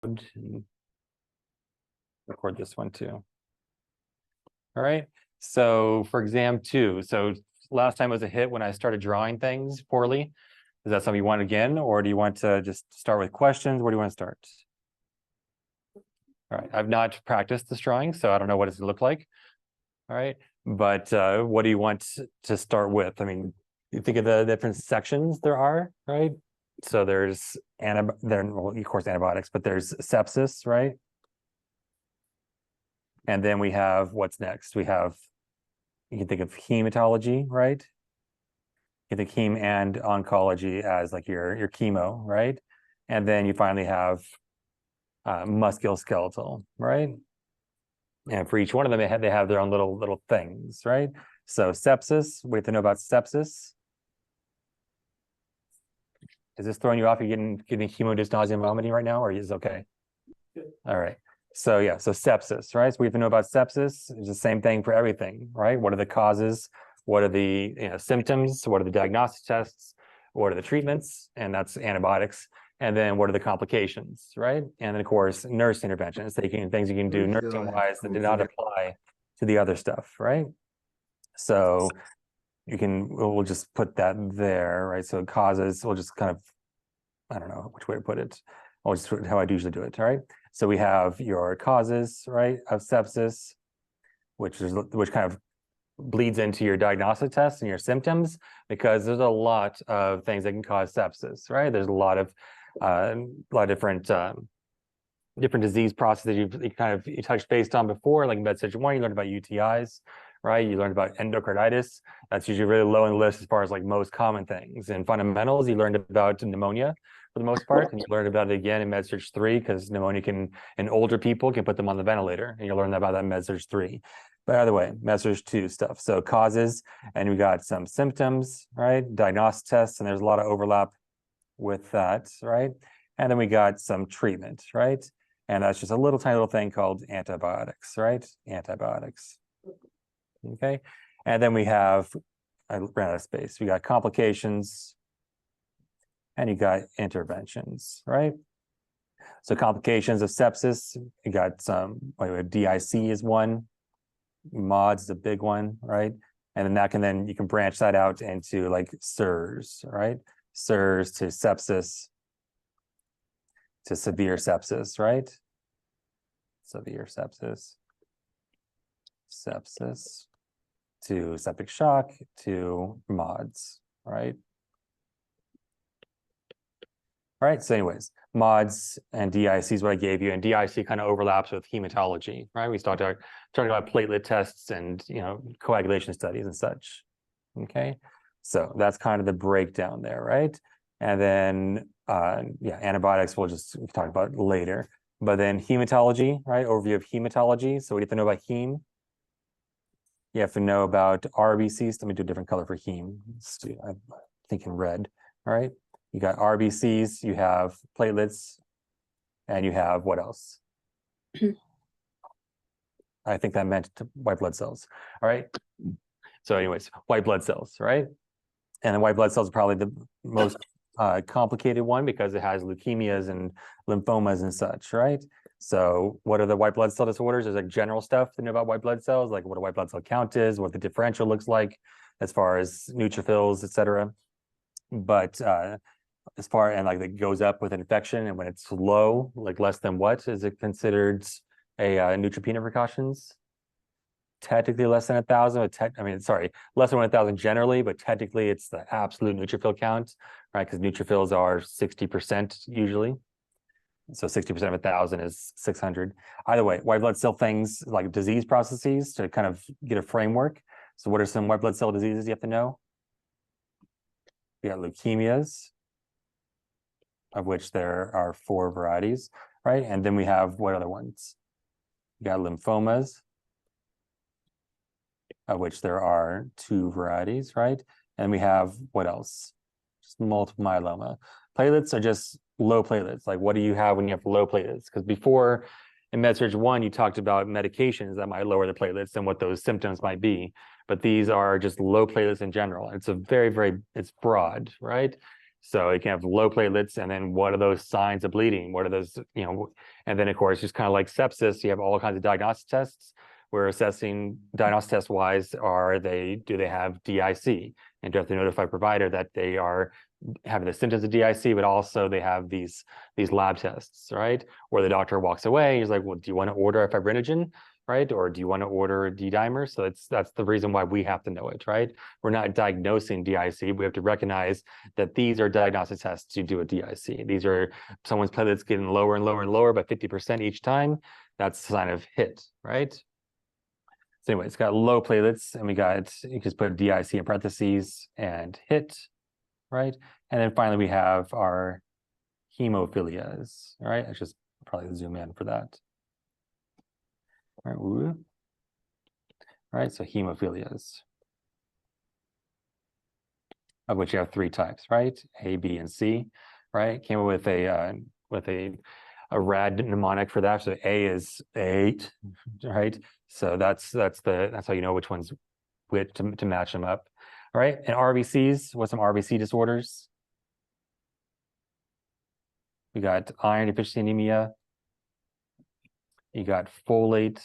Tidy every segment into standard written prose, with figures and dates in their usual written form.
and record this one too. All right. So for exam 2, so last time was a hit when I started drawing things poorly. Is that something you want again, or do you want to just start with questions? Where do you want to start? All right. I've not practiced this drawing, so I don't know what it's going to look like. All right. But what do you want to start with? I mean, you think of the different sections there are, right? So there's well, of course antibiotics, but there's sepsis, right? And then we have what's next? We have, you can think of hematology, right? You think heme and oncology as like your chemo, right? And then you finally have musculoskeletal, right? And for each one of them, they have their own little things, right? So sepsis, we have to know about sepsis. Is this throwing you off? You're getting hemodysplasia and vomiting right now, or is it okay? All right. So yeah, so sepsis, right? So we have to know about sepsis. It's the same thing for everything, right? What are the causes? What are the symptoms? What are the diagnostic tests? What are the treatments? And that's antibiotics. And then what are the complications, right? And then of course, nurse interventions, things you can do nursing-wise that do not apply to the other stuff, right? So we'll just put that there, right? So causes, we'll just kind of, I don't know which way to put it. I'll just put how I usually do it, all right? So we have your causes, right, of sepsis, which kind of bleeds into your diagnostic tests and your symptoms, because there's a lot of things that can cause sepsis, right? There's a lot of different disease processes you touched based on before, like in MedSurg 1, you learned about UTIs, right? You learned about endocarditis. That's usually really low on the list as far as like most common things. In fundamentals, you learned about pneumonia for the most part, and you learned about it again in MedSurg 3, because pneumonia in older people can put them on the ventilator, and you'll learn about that in MedSurg 3. But either way, MedSurg 2 stuff. So causes, and we got some symptoms, right? Diagnostic tests, and there's a lot of overlap with that, right? And then we got some treatment, right? And that's just a tiny little thing called antibiotics, right? Antibiotics. Okay. And then we have, I ran out of space. We got complications, and you got interventions, right? So complications of sepsis, you got some, DIC is one, MODS is a big one, right? And then you can branch that out into like SIRS, right? SIRS to sepsis, to severe sepsis, right? Severe sepsis, sepsis, to septic shock, to MODS, right? All right, so anyways, MODS and DIC is what I gave you, and DIC kind of overlaps with hematology, right? We talked about platelet tests and coagulation studies and such. Okay, so that's kind of the breakdown there, right? And then antibiotics we'll talk about later. But then hematology, right? Overview of hematology. So we have to know about heme. You have to know about RBCs. Let me do a different color for heme. I'm thinking red. All right. You got RBCs, you have platelets, and you have what else? I think that meant white blood cells. All right. So anyways, white blood cells, right? And the white blood cells are probably the most complicated one, because it has leukemias and lymphomas and such, right? So what are the white blood cell disorders? There's like general stuff to know about white blood cells, like what a white blood cell count is, what the differential looks like as far as neutrophils, et cetera. But it goes up with infection, and when it's low, like less than what, is it considered a neutropenia precautions? Technically less than 1,000, less than 1,000 generally, but technically it's the absolute neutrophil count, right? Because neutrophils are 60% usually. So 60% of 1,000 is 600. Either way, white blood cell things like disease processes to kind of get a framework. So what are some white blood cell diseases you have to know? You got leukemias, of which there are 4 varieties, right? And then we have what other ones? You got lymphomas, of which there are 2 varieties, right? And we have what else? Just multiple myeloma. Platelets are just low platelets. Like, what do you have when you have low platelets? Because before in MedSurg 1, you talked about medications that might lower the platelets and what those symptoms might be. But these are just low platelets in general. It's a it's broad, right? So you can have low platelets, and then what are those signs of bleeding? What are those, and then of course, just kind of like sepsis, you have all kinds of diagnostic tests. We're assessing diagnostic test wise, do they have DIC? And do you have to notify provider that they are having the symptoms of DIC, but also they have these lab tests, right? Where the doctor walks away, he's like, well, do you want to order a fibrinogen, right? Or do you want to order a D-dimer? So that's the reason why we have to know it, right? We're not diagnosing DIC. We have to recognize that these are diagnostic tests to do a DIC. These are someone's platelets getting lower and lower and lower by 50% each time. That's a sign of hit, right? So anyway, it's got low platelets, and you just put DIC in parentheses and hit, right? And then finally, we have our hemophilias, all right? I should probably zoom in for that. All right, all right, so hemophilias, of which you have 3 types, right? A, B, and C, right? Came up with a rad mnemonic for that. So A is 8, right? So that's how you know which one's which to match them up. All right, and RBCs, what's some RBC disorders? We got iron deficiency anemia, you got folate,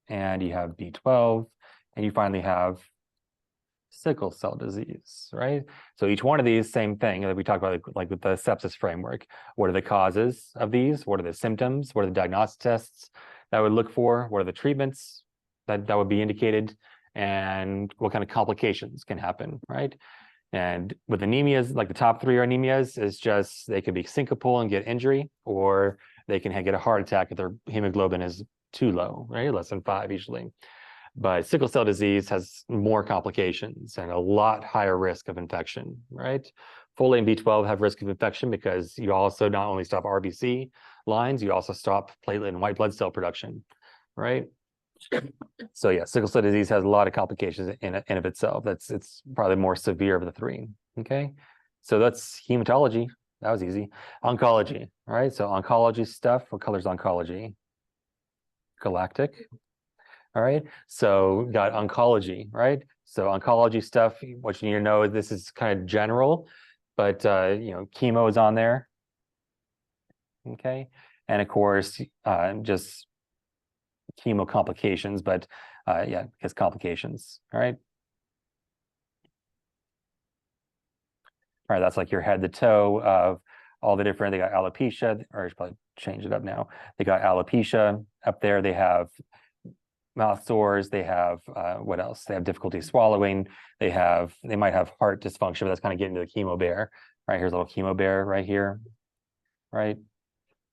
and you have B12, and you finally have sickle cell disease, right? So each one of these, same thing that we talked about, like with the sepsis framework. What are the causes of these? What are the symptoms? What are the diagnostic tests that would look for? What are the treatments that would be indicated? And what kind of complications can happen, right? And with anemias, like the top 3 are anemias, is just they could be syncopal and get injury, or they can get a heart attack if their hemoglobin is too low, right? Less than 5 usually. But sickle cell disease has more complications and a lot higher risk of infection, right? Folate and B12 have risk of infection because you also not only stop RBC lines, you also stop platelet and white blood cell production, right? So yeah, sickle cell disease has a lot of complications in of itself. It's probably more severe of the 3. Okay, so that's hematology. That was easy. Oncology. All right, so oncology stuff. What color is oncology? Galactic. All right, so we got oncology, right? So oncology stuff. What you need to know is this is kind of general, but chemo is on there. Okay, and of course, just chemo complications, but yeah, because complications, all right? All right, that's like your head to toe of all the different, they got alopecia, or I should probably change it up now. They got alopecia up there, they have mouth sores, they have, what else? They have difficulty swallowing, they might have heart dysfunction, but that's kind of getting to the chemo bear, right? Here's a little chemo bear right here, right?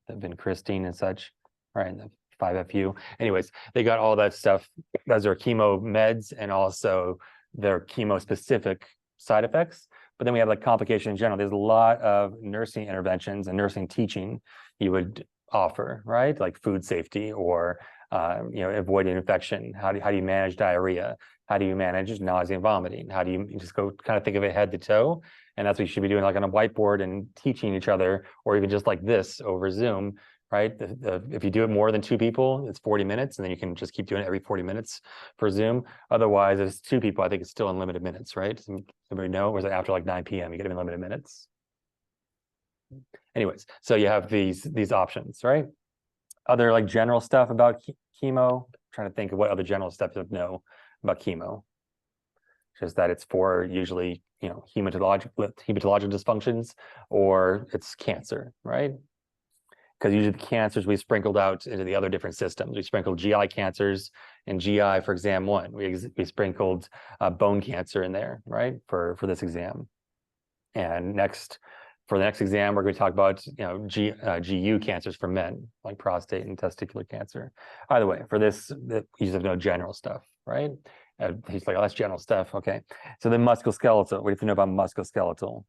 That vincristine and such, right? 5FU. Anyways, they got all that stuff. Those are chemo meds and also their chemo specific side effects. But then we have like complication in general. There's a lot of nursing interventions and nursing teaching you would offer, right? Like food safety or avoiding infection. How do you manage diarrhea? How do you manage nausea and vomiting? How do you just go kind of think of it head to toe? And that's what you should be doing, like on a whiteboard and teaching each other, or even just like this over Zoom, right? If you do it more than 2 people, it's 40 minutes, and then you can just keep doing it every 40 minutes for Zoom. Otherwise, if it's 2 people, I think it's still unlimited minutes, right? Everybody know, or is it after like 9 p.m. you get unlimited minutes? Anyways, so you have these options, right? Other like general stuff about chemo. I'm trying to think of what other general stuff you know about chemo. Just that it's for usually hematologic dysfunctions, or it's cancer, right? Because usually the cancers we sprinkled out into the other different systems. We sprinkled GI cancers and GI for exam 1. We sprinkled bone cancer in there, right, for this exam. And for the next exam, we're going to talk about GU cancers for men, like prostate and testicular cancer. By the way, for this, you just have to know general stuff, right? He's like, oh, that's general stuff. Okay. So then musculoskeletal. What do you have to know about musculoskeletal?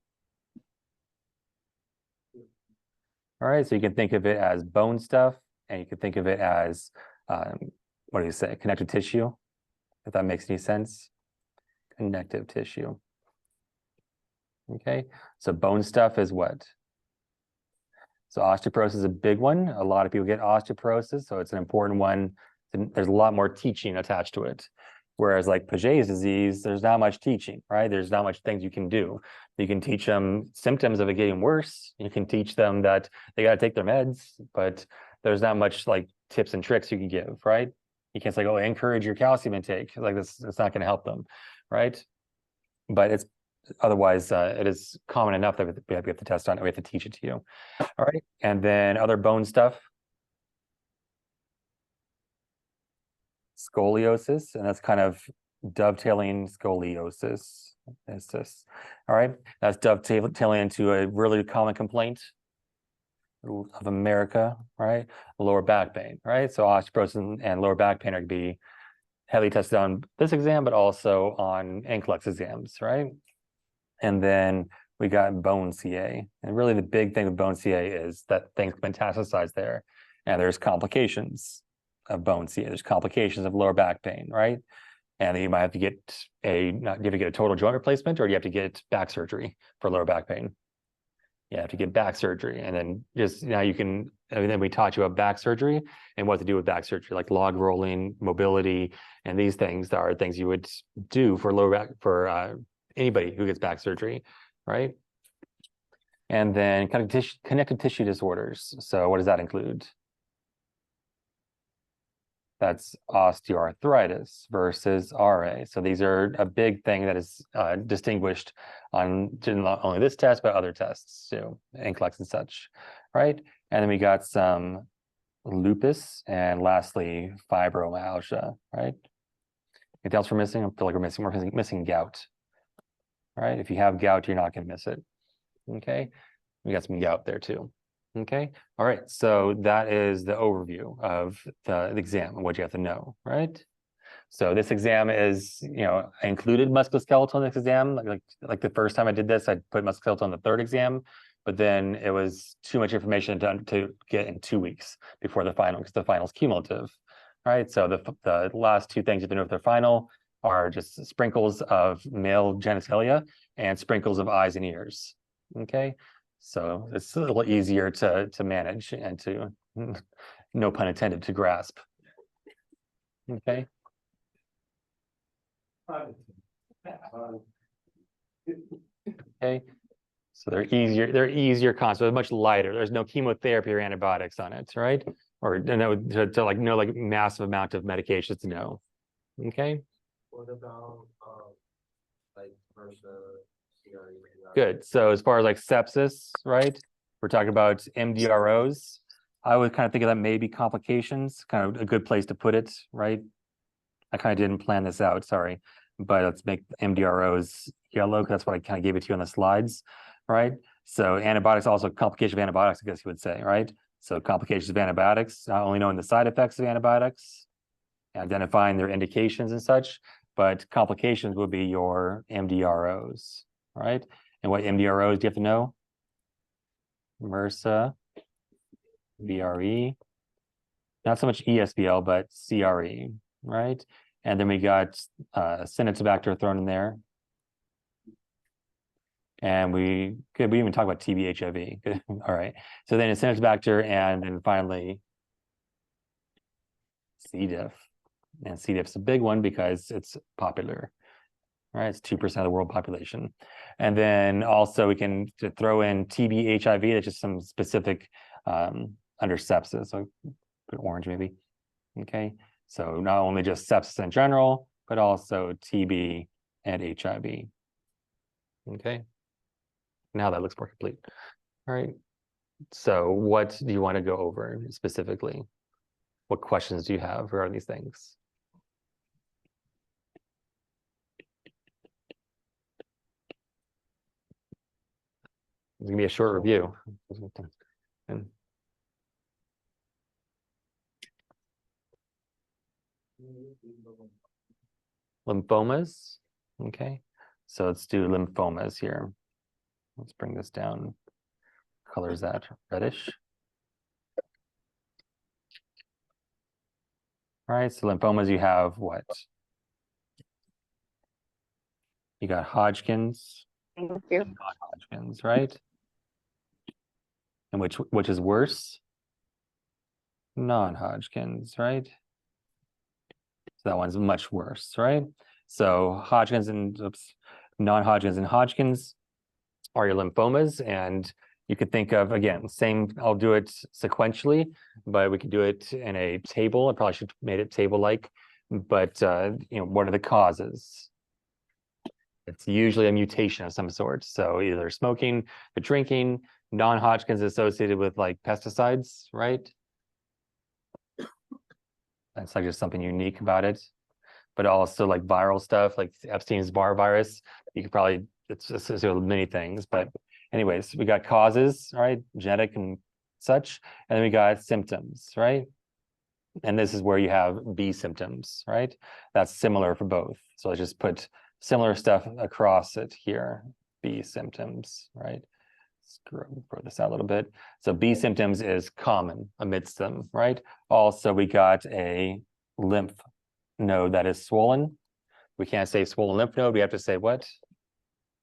All right, so you can think of it as bone stuff, and you can think of it as, what do you say, connective tissue, if that makes any sense. Connective tissue. Okay, so bone stuff is what? So osteoporosis is a big one. A lot of people get osteoporosis, so it's an important one. There's a lot more teaching attached to it. Whereas like Paget's disease, there's not much teaching, right? There's not much things you can do. You can teach them symptoms of it getting worse. You can teach them that they got to take their meds, but there's not much like tips and tricks you can give, right? You can't say, oh, encourage your calcium intake. Like this, it's not going to help them, right? But it's otherwise, it is common enough that we have to test on it. We have to teach it to you. All right. And then other bone stuff. Scoliosis, and that's kind of dovetailing scoliosis. All right. That's dovetailing into a really common complaint of America, right? Lower back pain, right? So osteoporosis and lower back pain are going to be heavily tested on this exam, but also on NCLEX exams, right? And then we got bone CA. And really the big thing with bone CA is that things metastasize there. And there's complications of bone CA. There's complications of lower back pain, right? And then you might have to get you have to get a total joint replacement, or you have to get back surgery for lower back pain. You have to get back surgery. And then just now you can, and then we taught you about back surgery and what to do with back surgery, like log rolling, mobility, and these things are things you would do for lower back, for anybody who gets back surgery, right? And then connective tissue disorders. So what does that include? That's osteoarthritis versus RA. So these are a big thing that is distinguished on not only this test, but other tests too, NCLEX and such, right? And then we got some lupus, and lastly, fibromyalgia, right? Anything else we're missing? I feel like we're missing gout, right? If you have gout, you're not going to miss it, okay? We got some gout there too. Okay. All right. So that is the overview of the exam and what you have to know, right? So this exam is, I included musculoskeletal in this exam. Like the first time I did this, I put musculoskeletal on the third exam, but then it was too much information to get in 2 weeks before the final, because the final is cumulative, right? So the last two things you have to know for the final are just sprinkles of male genitalia and sprinkles of eyes and ears. Okay. So it's a little easier to manage and to, no pun intended, to grasp. Okay. Okay. So they're easier concepts. They're much lighter. There's no chemotherapy or antibiotics on it, right? Or no, to like no like massive amount of medications to know. Okay. What about like Good. So as far as like sepsis, right? We're talking about MDROs. I would kind of think of that maybe complications, kind of a good place to put it, right? I kind of didn't plan this out, sorry. But let's make MDROs yellow, because that's what I kind of gave it to you on the slides, right? So antibiotics, also complication of antibiotics, I guess you would say, right? So complications of antibiotics, not only knowing the side effects of antibiotics, identifying their indications and such, but complications would be your MDROs, right? And what MDROs do you have to know? MRSA, VRE, not so much ESBL, but CRE, right? And then we got Acinetobacter thrown in there. And we even talk about TB HIV. Good. All right. So then Acinetobacter, and then finally C. diff. And C. diff is a big one because it's popular, right? It's 2% of the world population. And then also we can throw in TB HIV, that's just some specific under sepsis. So put orange maybe. Okay. So not only just sepsis in general, but also TB and HIV. Okay. Now that looks more complete. All right. So what do you want to go over specifically? What questions do you have regarding these things? It's gonna be a short review. And lymphomas. Okay. So let's do lymphomas here. Let's bring this down. Colors that reddish. All right, so lymphomas, you have what? You got Hodgkin's. Thank you. Not Hodgkin's, right? And which is worse? Non-Hodgkin's, right? So that one's much worse, right? So Hodgkin's and non-Hodgkin's and Hodgkin's are your lymphomas, and you could think of, again, same, I'll do it sequentially, but we could do it in a table. I probably should have made it table-like, but what are the causes? It's usually a mutation of some sort. So either smoking, or drinking, non-Hodgkin's associated with like pesticides, right? That's like just something unique about it. But also like viral stuff, like Epstein's-Barr virus. You could probably, it's associated with many things. But anyways, we got causes, right? Genetic and such. And then we got symptoms, right? And this is where you have B symptoms, right? That's similar for both. So let's just put similar stuff across it here. B symptoms, right? Throw this out a little bit. So B symptoms is common amidst them, right? Also, we got a lymph node that is swollen. We can't say swollen lymph node. We have to say what?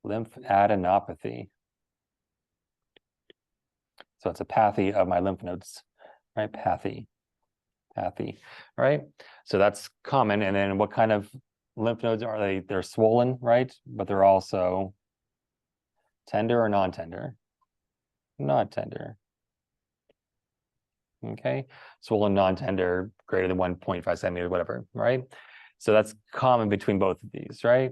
Lymphadenopathy. So it's a pathy of my lymph nodes, right? Pathy, right? So that's common. And then what kind of lymph nodes are they? They're swollen, right? But they're also tender or non-tender? Not tender. Okay, swollen, non-tender, greater than 1.5 centimeters, whatever, right? So that's common between both of these, right?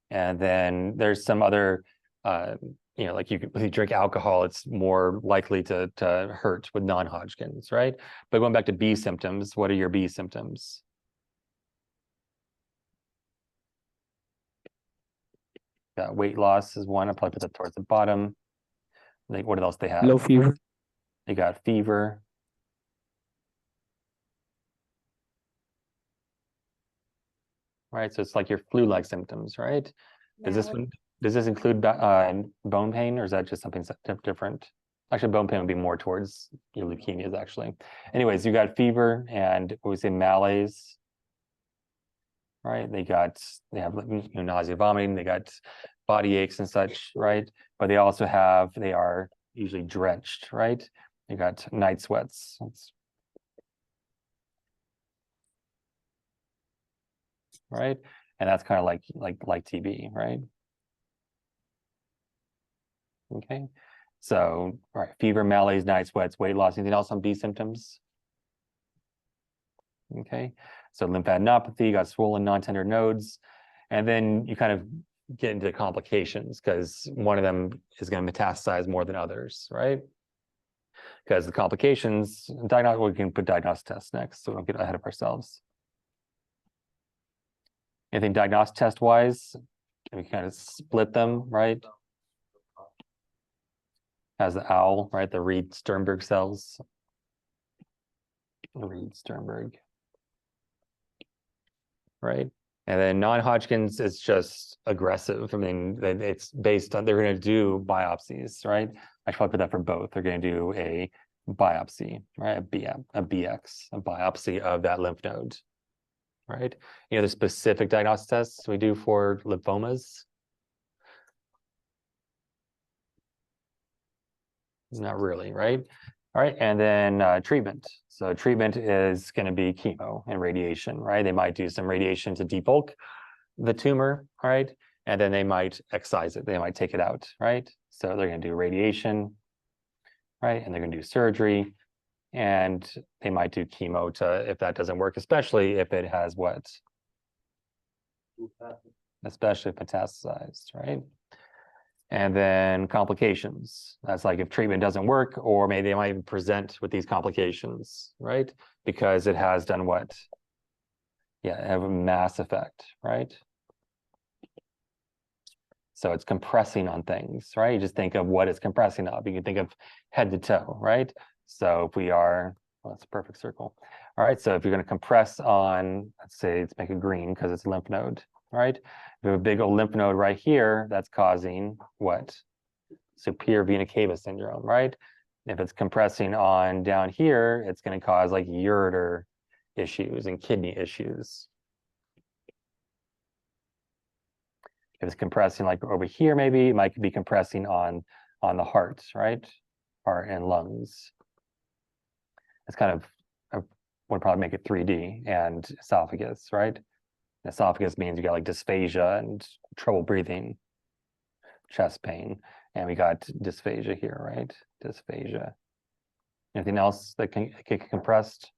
And then there's some other, like if you drink alcohol, it's more likely to hurt with non-Hodgkin's, right? But going back to B symptoms, what are your B symptoms? Weight loss is one. I'll probably put that towards the bottom. Like, what else they have? Low fever. They got fever. Right, so it's like your flu-like symptoms, right? Does this include bone pain, or is that just something different? Actually, bone pain would be more towards your leukemias, actually. Anyways, you got fever and what we say malaise, right? They have nausea, vomiting. They got body aches and such, right? But they also they are usually drenched, right? You got night sweats. Right? And that's kind of like TB, right? Okay. So, right, fever, malaise, night sweats, weight loss, anything else on B symptoms? Okay. So lymphadenopathy, you got swollen non-tender nodes, and then you kind of get into complications because one of them is going to metastasize more than others, right? Because the complications, we can put diagnostic tests next, so we don't get ahead of ourselves. Anything diagnostic test wise, we kind of split them, right? As the owl, right? The Reed-Sternberg cells. Reed-Sternberg. Right? And then non-Hodgkin's is just aggressive. I mean, it's based on, they're going to do biopsies, right? I should probably put that for both. They're going to do a biopsy, right? A BX, a biopsy of that lymph node, right? The specific diagnostic tests we do for lymphomas. Not really, right? All right, and then treatment. So treatment is going to be chemo and radiation, right? They might do some radiation to debulk the tumor, right? And then they might excise it. They might take it out, right? So they're going to do radiation, right? And they're going to do surgery, and they might do chemo if that doesn't work, especially if it has what? Especially if metastasized, right? And then complications. That's like if treatment doesn't work, or maybe they might even present with these complications, right? Because it has done what? Yeah, have a mass effect, right? So it's compressing on things, right? You just think of what it's compressing of. You can think of head to toe, right? So if we are, well, that's a perfect circle. All right, so if you're going to compress on, let's say, let's make it green because it's a lymph node, right? We have a big old lymph node right here that's causing what? Superior vena cava syndrome, right? If it's compressing on down here, it's going to cause like ureter issues and kidney issues. If it's compressing like over here, maybe it might be compressing on the heart, right? Heart and lungs. It's kind of would probably make it 3D, and esophagus, right? Esophagus means you got like dysphagia and trouble breathing, chest pain, and we got dysphagia here, right? Dysphagia. Anything else that can get compressed?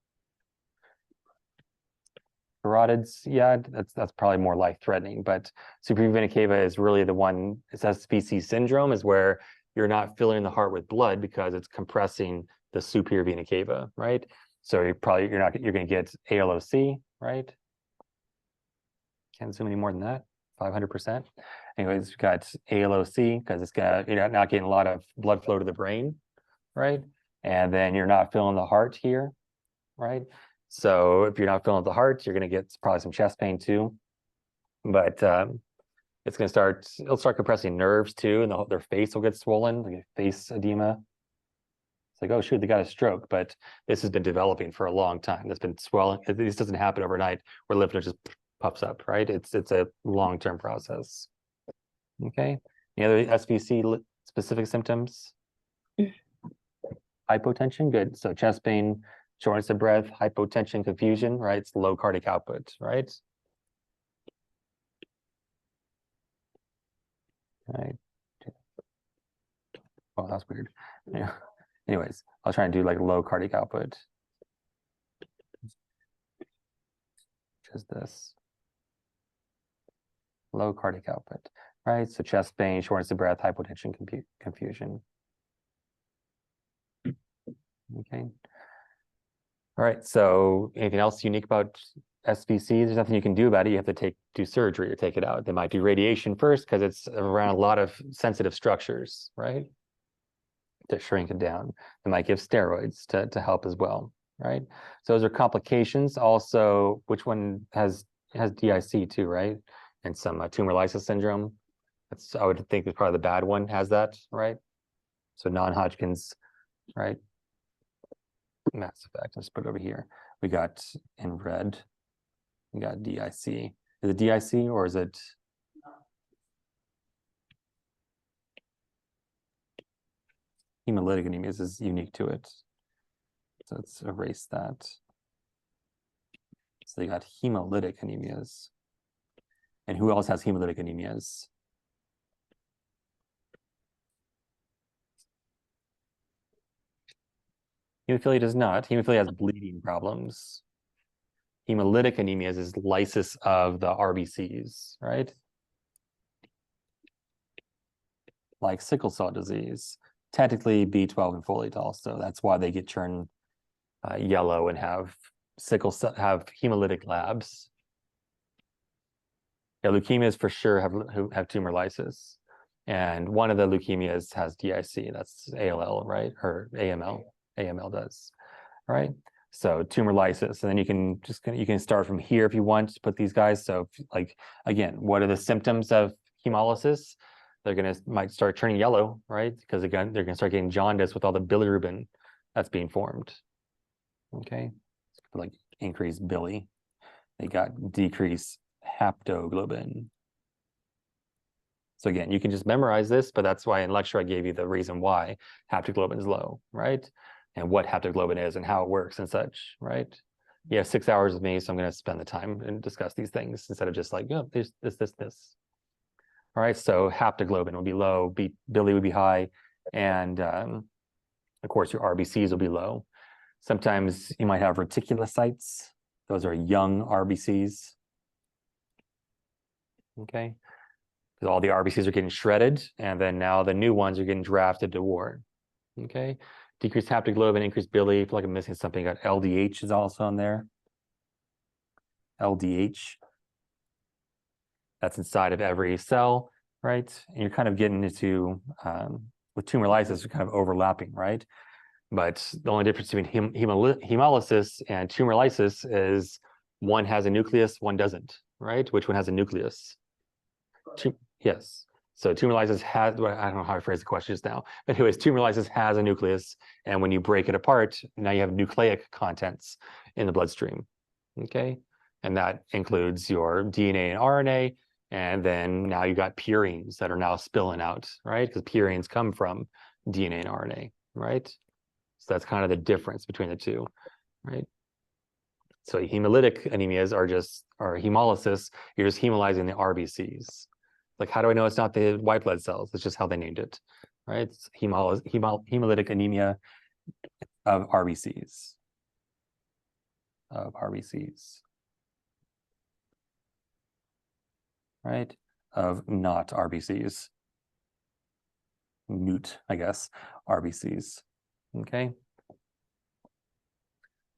Carotids, yeah, that's probably more life-threatening, but superior vena cava is really the one. It says SVC syndrome is where you're not filling the heart with blood because it's compressing the superior vena cava, right? So you're going to get ALOC, right? Can't assume any more than that, 500%. Anyways, you've got ALOC because you're not getting a lot of blood flow to the brain, right? And then you're not filling the heart here, right? So if you're not filling the heart, you're going to get probably some chest pain too. But it's going to it'll start compressing nerves too, and their face will get swollen, like face edema. It's like, oh shoot, they got a stroke. But this has been developing for a long time. That's been swelling. This doesn't happen overnight where lymph node just pops up, right? It's a long-term process. Okay. Any other SVC specific symptoms? Hypotension, good. So chest pain, shortness of breath, hypotension, confusion, right? It's low cardiac output, right? Right. Oh, that's weird. Yeah. Anyways, I'll try and do like low cardiac output. Just this. Low cardiac output, right? So chest pain, shortness of breath, hypotension, confusion. Okay. All right. So anything else unique about SVC? There's nothing you can do about it. You have to do surgery or take it out. They might do radiation first because it's around a lot of sensitive structures, right? To shrink it down. They might give steroids to help as well, right? So those are complications. Also, which one has DIC too, right? And some tumor lysis syndrome. I would think it's probably the bad one has that, right? So non-Hodgkin's, right? Mass effect. Let's put it over here. We got in red. We got DIC. Is it DIC or is it? Hemolytic anemia is unique to it. So let's erase that. So they got hemolytic anemias. And who else has hemolytic anemias? Hemophilia does not. Hemophilia has bleeding problems. Hemolytic anemias is lysis of the RBCs, right? Like sickle cell disease. Technically B12 and folate also. That's why they get turned yellow and have hemolytic labs. Yeah, leukemias for sure have tumor lysis. And one of the leukemias has DIC, that's ALL, right? Or AML. AML does. All right. So tumor lysis, and then you can start from here if you want to put these guys. So like again, what are the symptoms of hemolysis? They're might start turning yellow, right? Because again, they're gonna start getting jaundice with all the bilirubin that's being formed. Okay, like increased bili. They got decreased haptoglobin. So again, you can just memorize this, but that's why in lecture I gave you the reason why haptoglobin is low, right? And what haptoglobin is and how it works and such, right? You have 6 hours with me, so I'm going to spend the time and discuss these things instead of just like, oh, there's this. All right, so haptoglobin will be low, bili would be high, and of course your RBCs will be low. Sometimes you might have reticulocytes. Those are young RBCs. Okay, because all the RBCs are getting shredded, and then now the new ones are getting drafted to war. Okay. Decreased haptoglobin, increased bili. I feel like I'm missing something. You got LDH is also in there. LDH. That's inside of every cell, right? And you're kind of getting into, with tumor lysis, you're kind of overlapping, right? But the only difference between hemolysis and tumor lysis is one has a nucleus, one doesn't, right? Which one has a nucleus? Yes. So tumor lysis has, I don't know how I phrase the question just now, but anyways, tumor lysis has a nucleus, and when you break it apart, now you have nucleic contents in the bloodstream, okay? And that includes your DNA and RNA, and then now you got purines that are now spilling out, right? Because purines come from DNA and RNA, right? So that's kind of the difference between the two, right? So hemolytic anemias are hemolysis. You're just hemolyzing the RBCs. Like, how do I know it's not the white blood cells? It's just how they named it, right? It's hemolytic anemia of RBCs. Right? Of not RBCs. Newt, I guess, RBCs. Okay.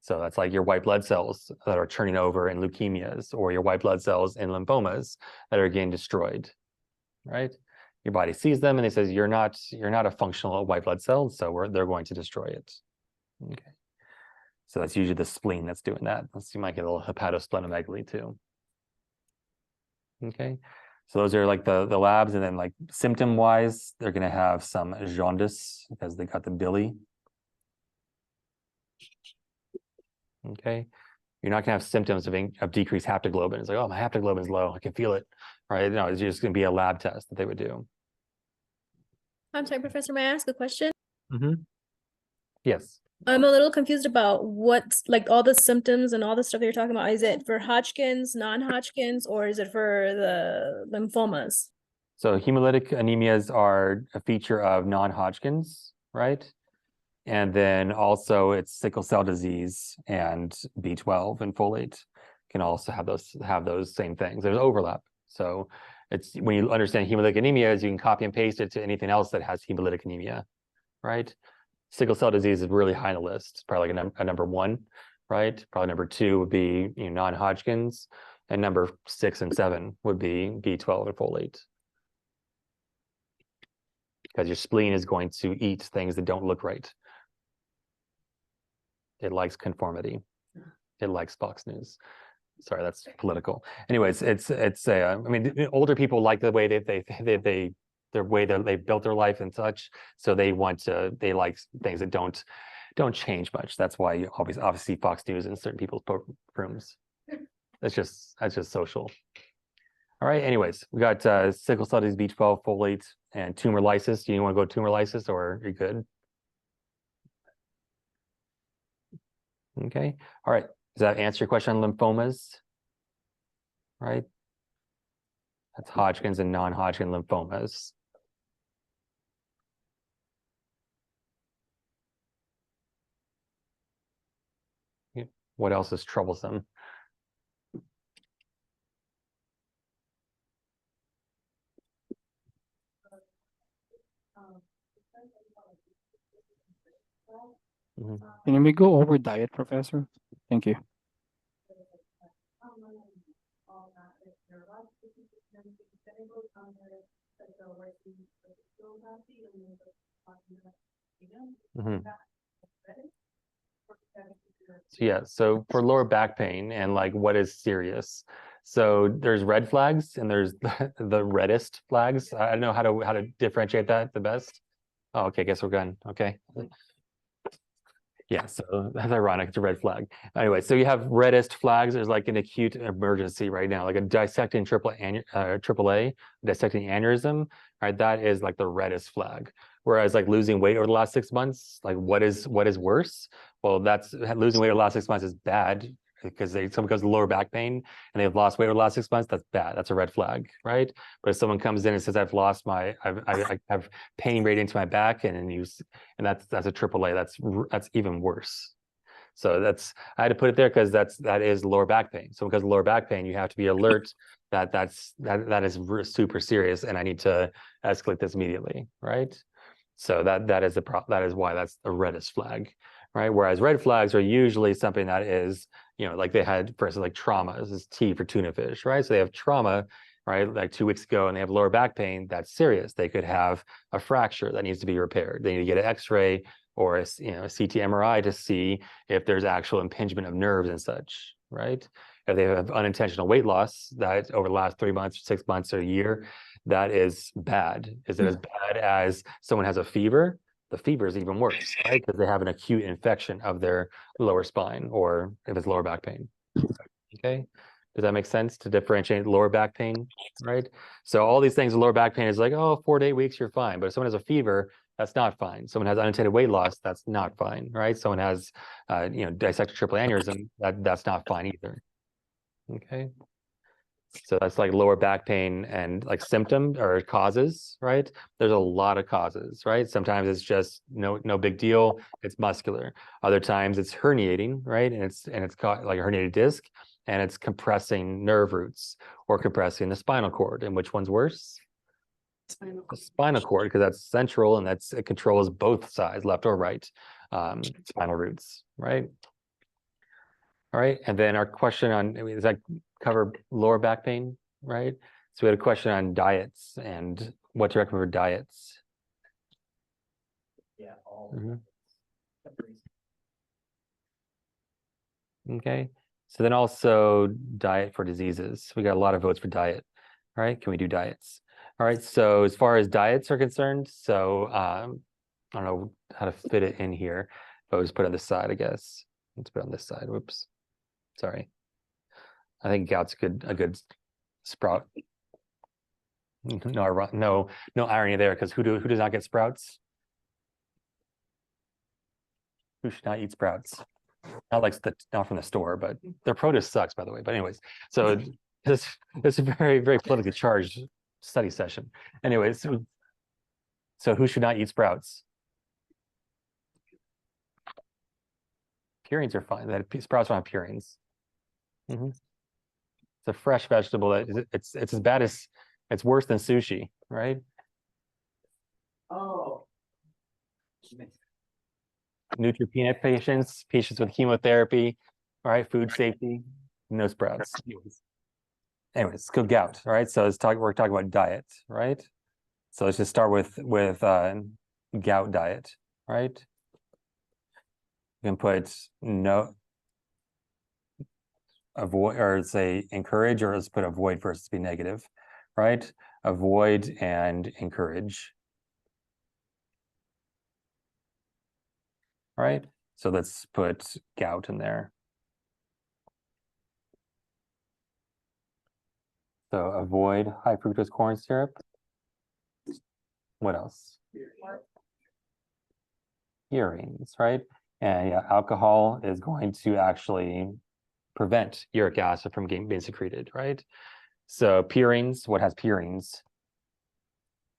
So that's like your white blood cells that are turning over in leukemias, or your white blood cells in lymphomas that are getting destroyed, right? Your body sees them and it says, you're not a functional white blood cell, so they're going to destroy it. Okay. So that's usually the spleen that's doing that. You might get a little hepatosplenomegaly too. Okay. So those are like the labs, and then like symptom wise, they're going to have some jaundice because they got the billy. Okay. You're not going to have symptoms of decreased haptoglobin. It's like, oh, my haptoglobin is low. I can feel it, right? No, it's just going to be a lab test that they would do. I'm sorry, Professor, may I ask a question? Yes. I'm a little confused about what's like all the symptoms and all the stuff that you're talking about. Is it for Hodgkin's, non-Hodgkin's, or is it for the lymphomas? So hemolytic anemias are a feature of non-Hodgkin's, right? And then also it's sickle cell disease and B12 and folate can also have those same things. There's overlap. So it's when you understand hemolytic anemias, you can copy and paste it to anything else that has hemolytic anemia, right? Sickle cell disease is really high on the list, probably like a number 1, right? Probably number 2 would be non-Hodgkin's, and number 6 and 7 would be B12 and folate. Because your spleen is going to eat things that don't look right. It likes conformity. It likes Fox News. Sorry, that's political. Anyways, I mean, older people like the way that they built their life and such. So they like things that don't change much. That's why you always obviously see Fox News in certain people's rooms. That's just social. All right. Anyways, we got sickle cell disease, B12, folate, and tumor lysis. Do you want to go tumor lysis, or are you good? Okay. All right. Does that answer your question on lymphomas? Right. That's Hodgkin's and non-Hodgkin lymphomas. What else is troublesome? Can we go over diet, Professor? Thank you. So yeah, so for lower back pain and like what is serious. So there's red flags and there's the reddest flags. I don't know how to differentiate that the best. Oh, okay, guess we're done. Okay. Yeah, so that's ironic. It's a red flag. Anyway, so you have reddest flags. There's like an acute emergency right now, like a dissecting AAA, dissecting aneurysm, right? That is like the reddest flag. Whereas like losing weight over the last 6 months, like what is worse? Well, that's losing weight over the last 6 months is bad because someone goes to lower back pain and they've lost weight over the last 6 months. That's bad. That's a red flag, right? But if someone comes in and says, I have pain radiating to my back, and that's a AAA, that's even worse. So I had to put it there because that is lower back pain. So because of lower back pain, you have to be alert that is super serious, and I need to escalate this immediately, right? So that is why that's the reddest flag, right? Whereas red flags are usually something that is, like they had, for instance, like trauma. This is T for tuna fish, right? So they have trauma, right? Like 2 weeks ago, and they have lower back pain. That's serious. They could have a fracture that needs to be repaired. They need to get an X-ray or a CT MRI to see if there's actual impingement of nerves and such, right? If they have unintentional weight loss that over the last 3 months, 6 months, or a year, that is bad. Is it as bad as someone has a fever? The fever is even worse, right? Because they have an acute infection of their lower spine, or if it's lower back pain. Okay. Does that make sense to differentiate lower back pain, right? So all these things, lower back pain is like, oh, 4 to 8 weeks, you're fine. But if someone has a fever, that's not fine. Someone has unintended weight loss, that's not fine, right? Someone has, dissected triple aneurysm, that's not fine either. Okay. So that's like lower back pain and like symptoms or causes, right? There's a lot of causes, right? Sometimes it's just no big deal. It's muscular. Other times it's herniating, right? And it's caught like a herniated disc, and it's compressing nerve roots or compressing the spinal cord. And which one's worse? The spinal cord, because that's central and it controls both sides, left or right, spinal roots, right? All right, and then our question on, does that cover lower back pain, right? So we had a question on diets and what to recommend for diets. Yeah, all. Mhm. Okay, so then also diet for diseases. We got a lot of votes for diet. All right, can we do diets? All right, so as far as diets are concerned, so I don't know how to fit it in here, but we'll just put it on this side, I guess. Let's put it on this side. Whoops. Sorry. I think gout's a good sprout. No irony there, because who does not get sprouts? Who should not eat sprouts? Not from the store, but their produce sucks, by the way. But anyways, so this is a very, very politically charged study session. Anyways, so who should not eat sprouts? Purines are fine. That sprouts don't have purines. It's a fresh vegetable. It's as bad as, it's worse than sushi, right? Oh. Neutropenia patients with chemotherapy, all right, food safety, no sprouts. Anyways, go gout, all right? So we're talking about diet, right? So let's just start with gout diet, right? You can put no, avoid, or say encourage, or let's put avoid first to be negative, right? Avoid and encourage. All right, so let's put gout in there. So avoid high fructose corn syrup. What else? Purines, right? And yeah, alcohol is going to actually prevent uric acid from being secreted, right? So purines, what has purines?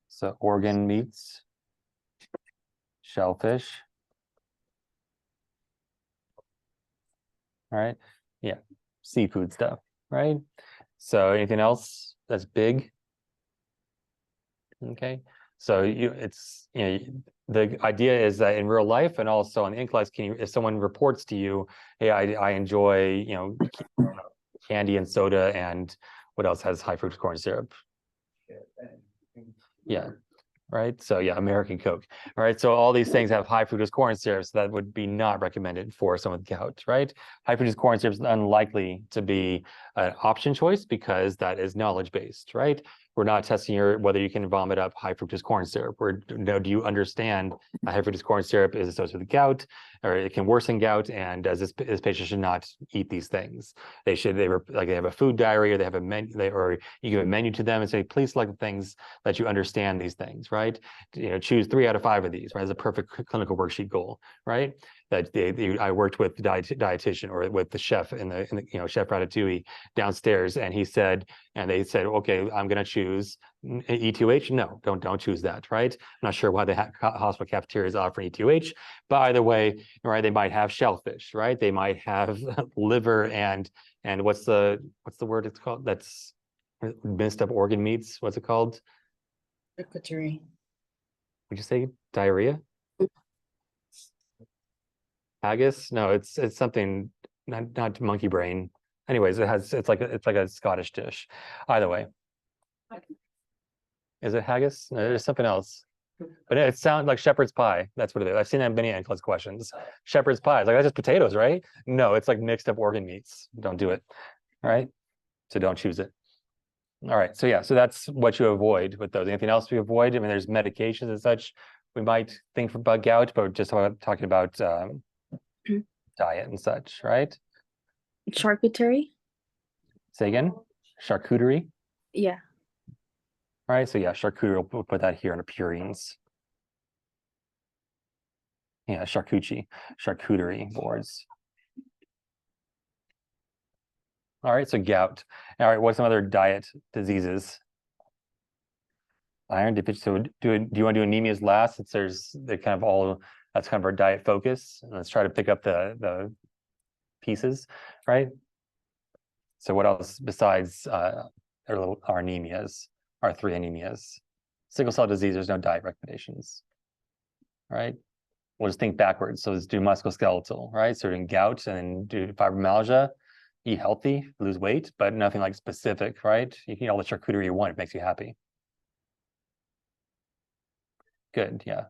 So organ meats, shellfish. All right, yeah, seafood stuff, right? So anything else that's big? Okay, so the idea is that in real life and also on the NCLEX, if someone reports to you, hey, I enjoy candy and soda, and what else has high fructose corn syrup? Yeah. Right. So yeah, American Coke. All right. So all these things have high fructose corn syrup, so that would be not recommended for someone with gout, right? High fructose corn syrup is unlikely to be an option choice because that is knowledge-based, right? We're not testing whether you can vomit up high fructose corn syrup. Do you understand that high fructose corn syrup is associated with gout, or it can worsen gout, and this patient should not eat these things. They have a food diary, or they have a menu, or you give a menu to them and say, please select the things that you understand these things, right? Choose 3 out of 5 of these, right? As a perfect clinical worksheet goal, right? That I worked with the dietitian or with the chef in the Chef Ratatouille downstairs, and they said, okay, I'm going to choose E2H. No, don't choose that, right? I'm not sure why the hospital cafeteria is offering E2H, but either way, right? They might have shellfish, right? They might have liver and what's the word it's called? That's minced up organ meats. What's it called? Charcuterie. Would you say diarrhea? Haggis? No, it's something, not monkey brain. Anyways, it's like a Scottish dish. Either way. Is it haggis? No, there's something else. But it sounds like shepherd's pie. That's what it is. I've seen that in many NCLEX questions. Shepherd's pie. It's like, that's just potatoes, right? No, it's like mixed up organ meats. Don't do it. All right. So don't choose it. All right. So yeah, so that's what you avoid with those. Anything else we avoid? I mean, there's medications and such we might think about gout, but we're just talking about diet and such, right? Charcuterie. Say again? Charcuterie. Yeah. All right. So yeah, charcuterie, we'll put that here in the purines. Yeah, charcuterie boards. All right, so gout. All right, what's some other diet diseases? Iron deficiency. So do you want to do anemias last? Since they're kind of all, that's kind of our diet focus. And let's try to pick up the pieces, right? So what else besides our anemias, our 3 anemias? Sickle cell disease, there's no diet recommendations, right? We'll just think backwards. So let's do musculoskeletal, right? So we're doing gout and do fibromyalgia, eat healthy, lose weight, but nothing like specific, right? You can eat all the charcuterie you want, it makes you happy. Good, yeah.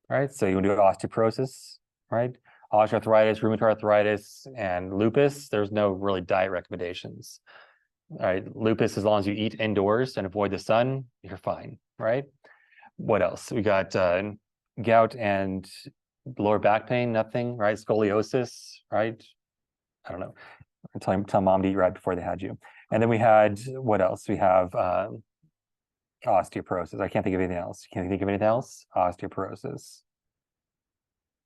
All right, so you want to do osteoporosis, right? Osteoarthritis, rheumatoid arthritis, and lupus, there's no really diet recommendations. All right, lupus, as long as you eat indoors and avoid the sun, you're fine, right? What else? We got gout and lower back pain, nothing, right? Scoliosis, right? I don't know. Tell mom to eat right before they had you. And then we had, what else? We have osteoporosis. I can't think of anything else. Can you think of anything else? Osteoporosis.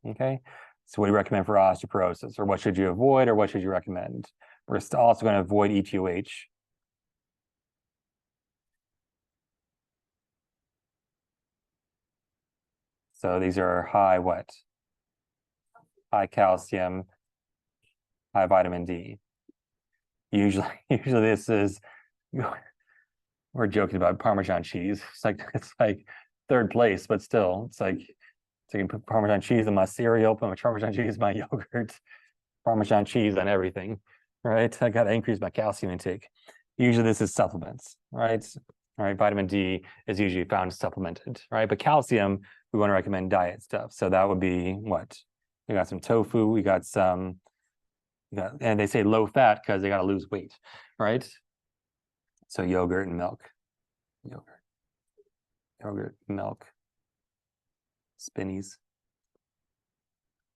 Okay. So what do you recommend for osteoporosis? Or what should you avoid, or what should you recommend? We're also going to avoid ETOH. So these are high what? High calcium, high vitamin D. Usually this is, we're joking about Parmesan cheese. It's like 3rd place, but still, it's like, so you can put Parmesan cheese in my cereal, put my Parmesan cheese in my yogurt, Parmesan cheese on everything, right? I got to increase my calcium intake. Usually this is supplements, right? All right, vitamin D is usually found supplemented, right? But calcium, we want to recommend diet stuff. So that would be what? We got some tofu, we got some, and they say low fat because they got to lose weight, right? So yogurt and milk, yogurt, milk, spinnies,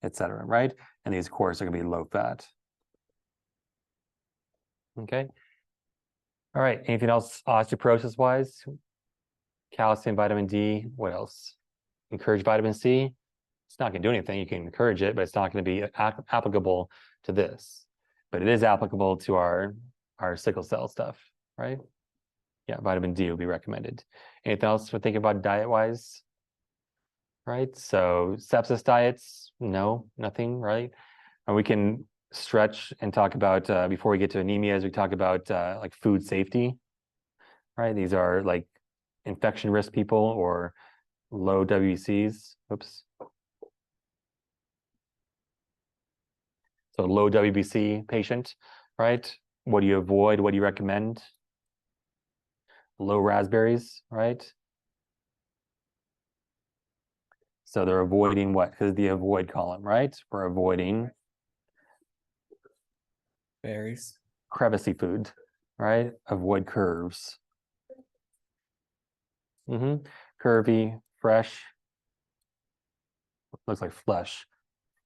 etc., right? And these, of course, are going to be low fat. Okay. All right. Anything else osteoporosis wise? Calcium, vitamin D. What else? Encourage vitamin C. It's not going to do anything. You can encourage it, but it's not going to be applicable to this. But it is applicable to our sickle cell stuff, right? Yeah, vitamin D would be recommended. Anything else we're thinking about diet wise? Right. So sepsis diets, no, nothing, right? And we can stretch and talk about before we get to anemias, we talk about like food safety, right? These are like infection risk people or low WBCs. Oops. So low WBC patient, right? What do you avoid? What do you recommend? Low raspberries, right? So they're avoiding what? Because the avoid column, right? We're avoiding Berries. crevicey food, right? Avoid curves. Curvy, fresh. Looks like flesh.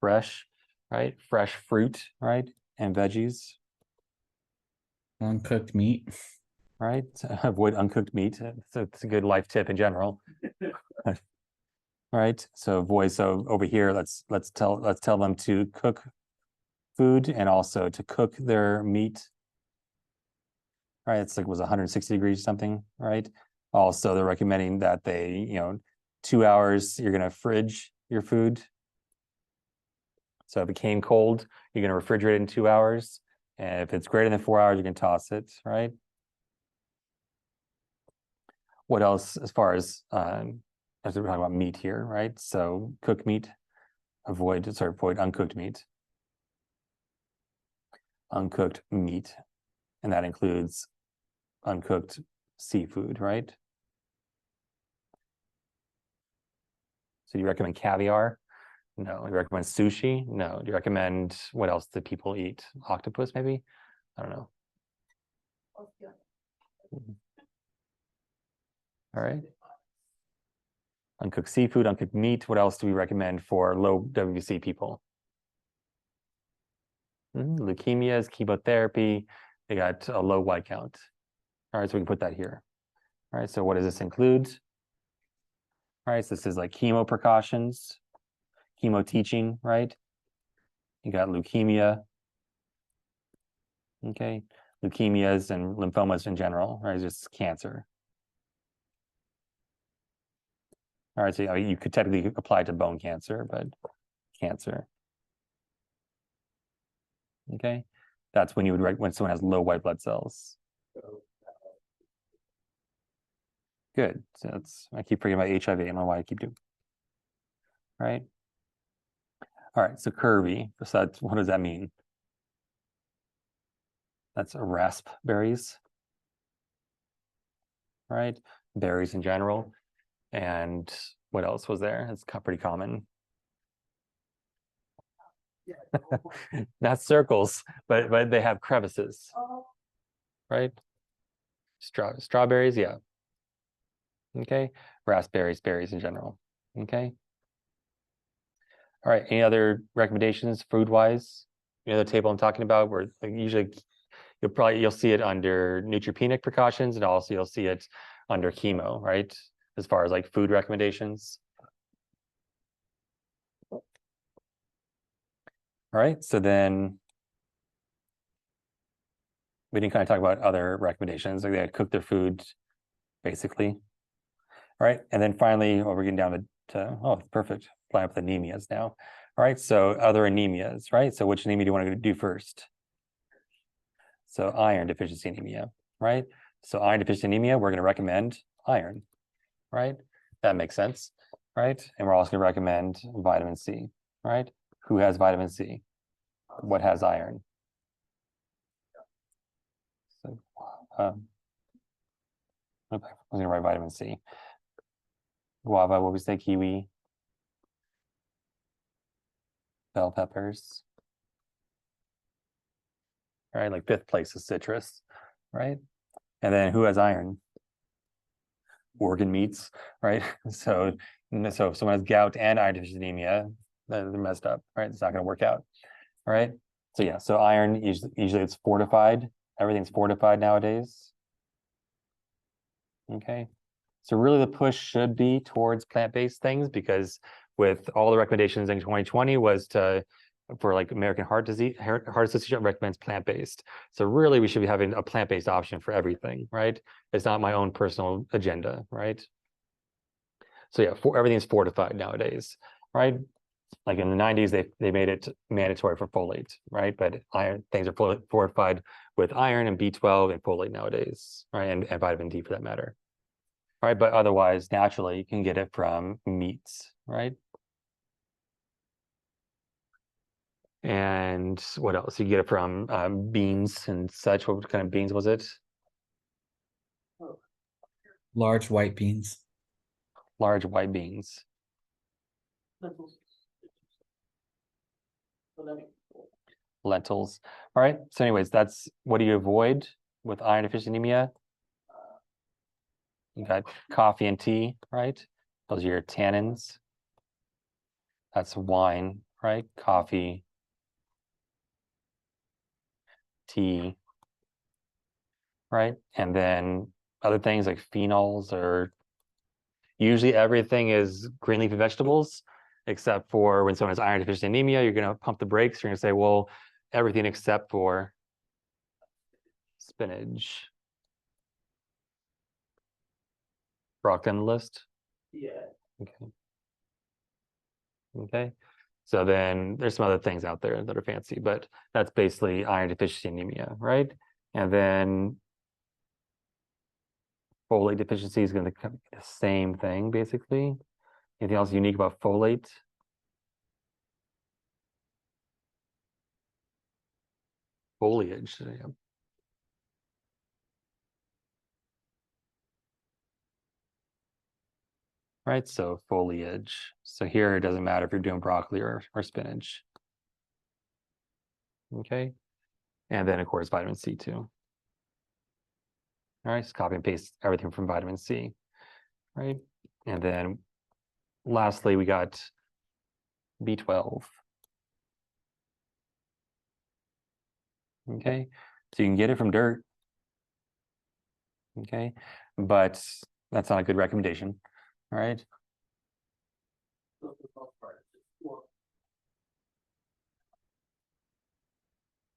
Fresh, right? Fresh fruit, right? And veggies, Uncooked meat. right? Avoid uncooked meat. So it's a good life tip in general. Right. So avoid. So over here, let's tell them to cook food and also to cook their meat. Right. It's like it was 160 degrees or something, right? Also, they're recommending that they, 2 hours, you're gonna fridge your food. So if it came cold, you're gonna refrigerate it in 2 hours. And if it's greater than 4 hours, you can toss it, right? What else as far as we're talking about meat here, right? So cooked meat, avoid uncooked meat. Uncooked meat, and that includes uncooked seafood, right? So do you recommend caviar? No. Do you recommend sushi? No. Do you recommend, what else do people eat? Octopus, maybe? I don't know. All right. Uncooked seafood, uncooked meat. What else do we recommend for low WBC people? Leukemias, chemotherapy. They got a low white count. All right, so we can put that here. All right, so what does this include? All right, so this is like chemo precautions. chemo teaching, right? You got leukemia. Okay, leukemias and lymphomas in general, right? Just cancer. All right, so you could technically apply to bone cancer, but cancer. Okay, that's when you would when someone has low white blood cells. Good. So I keep forgetting about HIV. I don't know why I keep doing. Right. All right. So curvy. So what does that mean? That's raspberries. Right. Berries in general. And what else was there? It's pretty common. Not circles, but they have crevices. Right. Strawberries. Yeah. Okay. Raspberries, berries in general. Okay. All right. Any other recommendations food wise? You know the table I'm talking about where usually you'll see it under neutropenic precautions, and also you'll see it under chemo, right? As far as like food recommendations. All right. So then we didn't kind of talk about other recommendations. Like they had cook their food, basically. All right. And then finally, we're getting down to oh, perfect. Line up with anemias now. All right. So other anemias, right? So which anemia do you want to do first? So iron deficiency anemia, right? So iron deficiency anemia, we're going to recommend iron, right? That makes sense, right? And we're also going to recommend vitamin C, right? Who has vitamin C? What has iron? So, I was going to write vitamin C. Guava, what we say, kiwi, bell peppers. Right, like fifth place is citrus, right? And then who has iron? Organ meats, right? So if someone has gout and iron deficiency anemia, they're messed up, right? It's not going to work out, all right? So yeah, so iron usually it's fortified. Everything's fortified nowadays. Okay, so really the push should be towards plant-based things because with all the recommendations in 2020 was for like American Heart Association recommends plant-based. So really we should be having a plant-based option for everything, right? It's not my own personal agenda, right? So yeah, everything's fortified nowadays, right? Like in the 90s, they made it mandatory for folate, right? But things are fortified with iron and B12 and folate nowadays, right? And vitamin D for that matter. Right, but otherwise, naturally, you can get it from meats, right? And what else? You get it from beans and such. What kind of beans was it? Large white beans. Large white beans. Lentils. All right. So anyways, that's what do you avoid with iron deficiency anemia? You got coffee and tea, right? Those are your tannins. That's wine, right? Coffee, tea, right? And then other things like phenols or usually everything is green leafy vegetables, except for when someone has iron deficiency anemia, you're going to pump the brakes. You're going to say, well, everything except for spinach. Rocked on the list? Yeah. Okay. Okay. So then there's some other things out there that are fancy, but that's basically iron deficiency anemia, right? And then folate deficiency is going to be the same thing, basically. Anything else unique about folate? Foliage. Yeah. Right, so foliage. So here it doesn't matter if you're doing broccoli or spinach. Okay, and then of course vitamin C too. All right, just copy and paste everything from vitamin C, right? And then lastly, we got B12. Okay, so you can get it from dirt. Okay, but that's not a good recommendation. All right.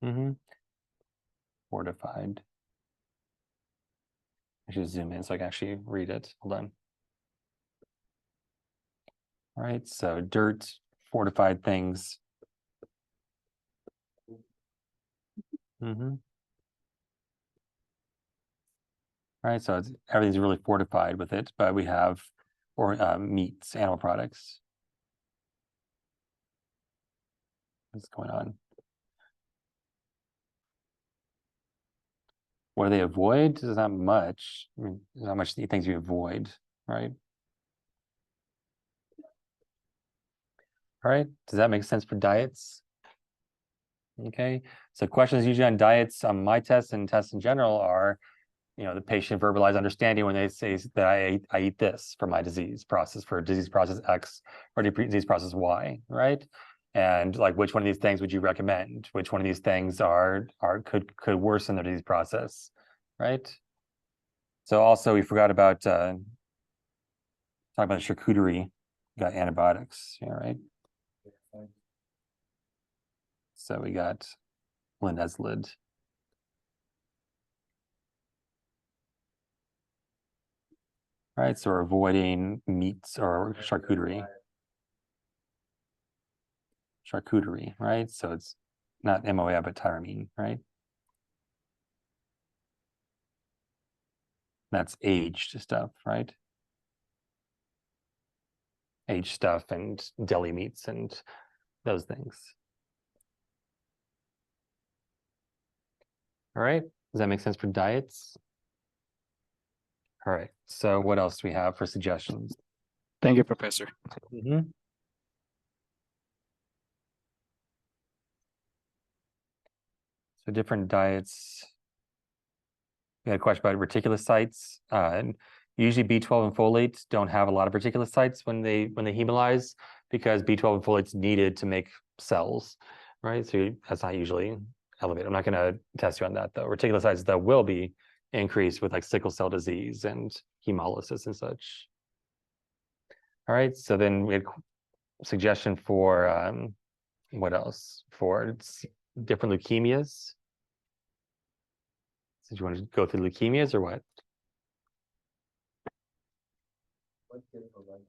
Mm-hmm. Fortified. I should zoom in so I can actually read it. Hold on. All right, so dirt, fortified things. Mm-hmm. All right, so everything's really fortified with it, but we have meats, animal products. What's going on? What do they avoid? There's not much. I mean, there's not much things you avoid, right? All right, does that make sense for diets? Okay, so questions usually on diets on my tests and tests in general are, the patient verbalized understanding when they say that I eat this for my disease process, for disease process X or disease process Y, right? And like, which one of these things would you recommend? Which one of these things could worsen the disease process, right? So also we forgot about talking about charcuterie, got antibiotics, right? So we got linezolid. Right, so we're avoiding meats or charcuterie. Charcuterie, right? So it's not MOA, but tyramine, right? That's aged stuff, right? Aged stuff and deli meats and those things. All right, does that make sense for diets? All right, so what else do we have for suggestions? Thank you, Professor. So different diets. We had a question about reticulocytes. And usually B12 and folate don't have a lot of reticulocytes when they hemolyze, because B12 and folate's needed to make cells, right? So that's not usually elevated. I'm not going to test you on that though. Reticulocytes though will be increased with like sickle cell disease and hemolysis and such. All right, so then we had suggestion for what else? For different leukemias. So do you want to go through leukemias or what? What did for lunch?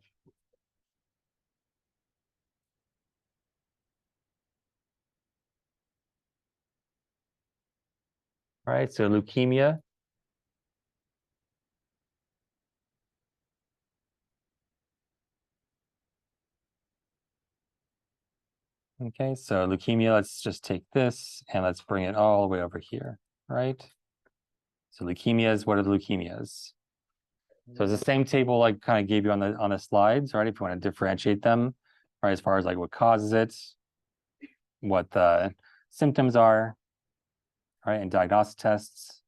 All right, so leukemia. Okay, so leukemia, let's just take this and let's bring it all the way over here, right? So leukemias, what are the leukemias? So it's the same table I kind of gave you on the slides, right? If you want to differentiate them, right? As far as like what causes it, what the symptoms are, right? And diagnostic tests.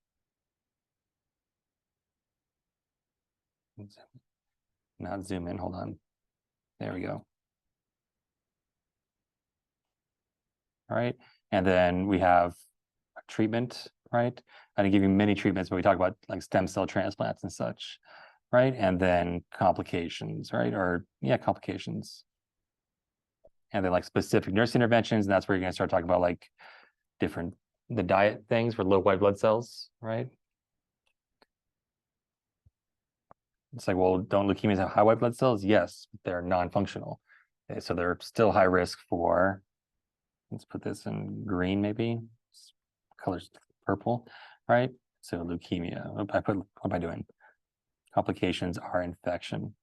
Not zoom in, hold on. There we go. All right, and then we have treatment, right? I didn't give you many treatments, but we talk about like stem cell transplants and such, right? And then complications, right? Or yeah, complications. And then like specific nurse interventions, and that's where you're gonna start talking about like the diet things for low white blood cells, right? It's like, well, don't leukemias have high white blood cells? Yes, they're non-functional. Okay, so they're still high risk for, let's put this in green maybe, colors purple, right? So leukemia, what am I doing? Complications are infection.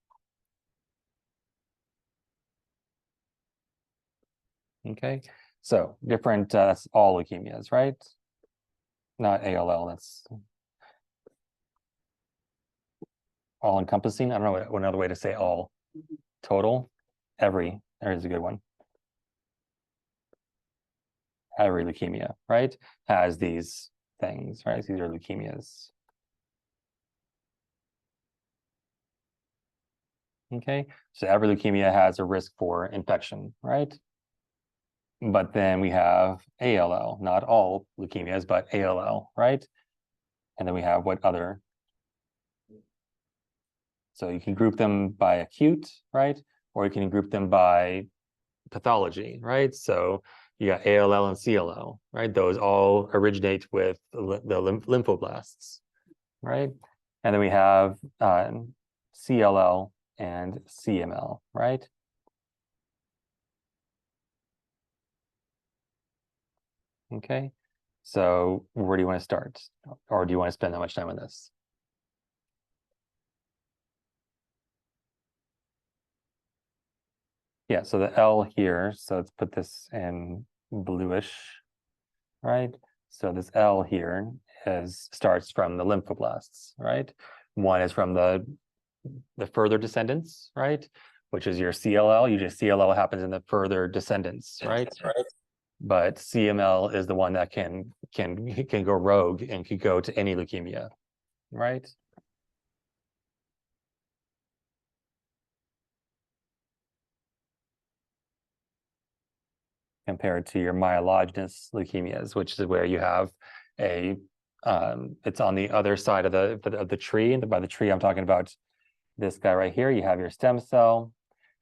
Okay, so different, that's all leukemias, right? Not ALL, that's all encompassing. I don't know what another way to say all. Total, there's a good one. Every leukemia, right, has these things, right? These are leukemias. Okay, so every leukemia has a risk for infection, right? But then we have ALL, not all leukemias, but ALL, right? And then we have what other? So you can group them by acute, right? Or you can group them by pathology, right? So you got ALL and CLL, right? Those all originate with the lymphoblasts, right? And then we have CLL and CML, right? Okay, so where do you want to start? Or do you want to spend that much time on this? Yeah, so the L here, so let's put this in bluish, right? So this L here starts from the lymphoblasts, right? One is from the further descendants, right? Which is your CLL. Usually CLL happens in the further descendants, right? But CML is the one that can go rogue and can go to any leukemia, right? Compared to your myelogenous leukemias, which is where you have a it's on the other side of the tree. And by the tree, I'm talking about this guy right here. You have your stem cell,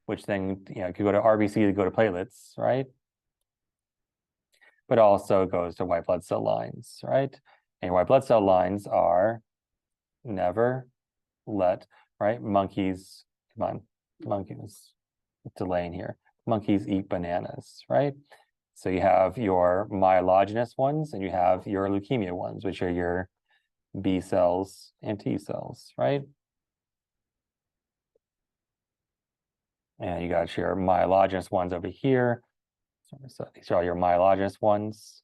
which then could go to RBC, go to platelets, right? But also goes to white blood cell lines, right? And white blood cell lines are never let, right? Monkeys, come on, monkeys, delaying here. Monkeys eat bananas, right? So you have your myelogenous ones and you have your leukemia ones, which are your B cells and T cells, right? And you got your myelogenous ones over here. So these are all your myelogenous ones,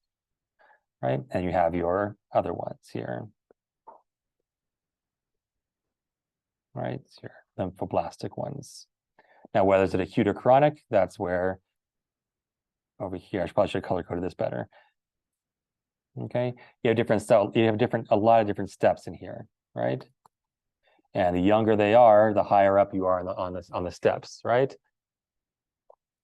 right? And you have your other ones here, right? It's your lymphoblastic ones. Now, whether it's acute or chronic, that's where over here, I probably should color coded this better. Okay, you have a lot of different steps in here, right? And the younger they are, the higher up you are on the steps, right?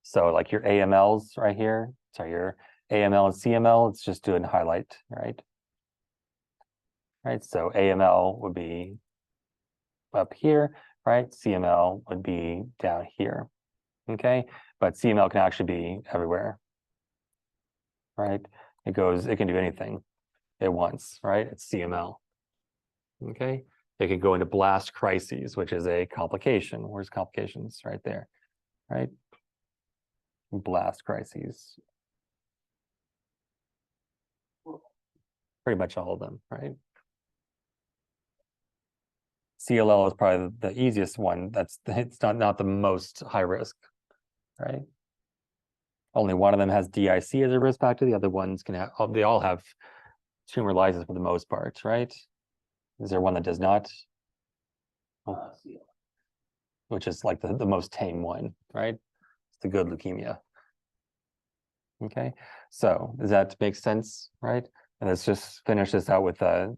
So like your AMLs right here, sorry, your AML and CML, it's just doing highlight, right? Right, so AML would be up here, right? CML would be down here, okay? But CML can actually be everywhere, right? It can do anything it wants, right? It's CML, okay? It can go into blast crises, which is a complication. Where's complications? Right there, right? Blast crises. Pretty much all of them, right? CLL is probably the easiest one. It's not the most high risk, right? Only one of them has DIC as a risk factor. The other ones they all have tumor lysis for the most part, right? Is there one that does not? Which is like the most tame one, right? It's the good leukemia. Okay, so does that make sense, right? And let's just finish this out with the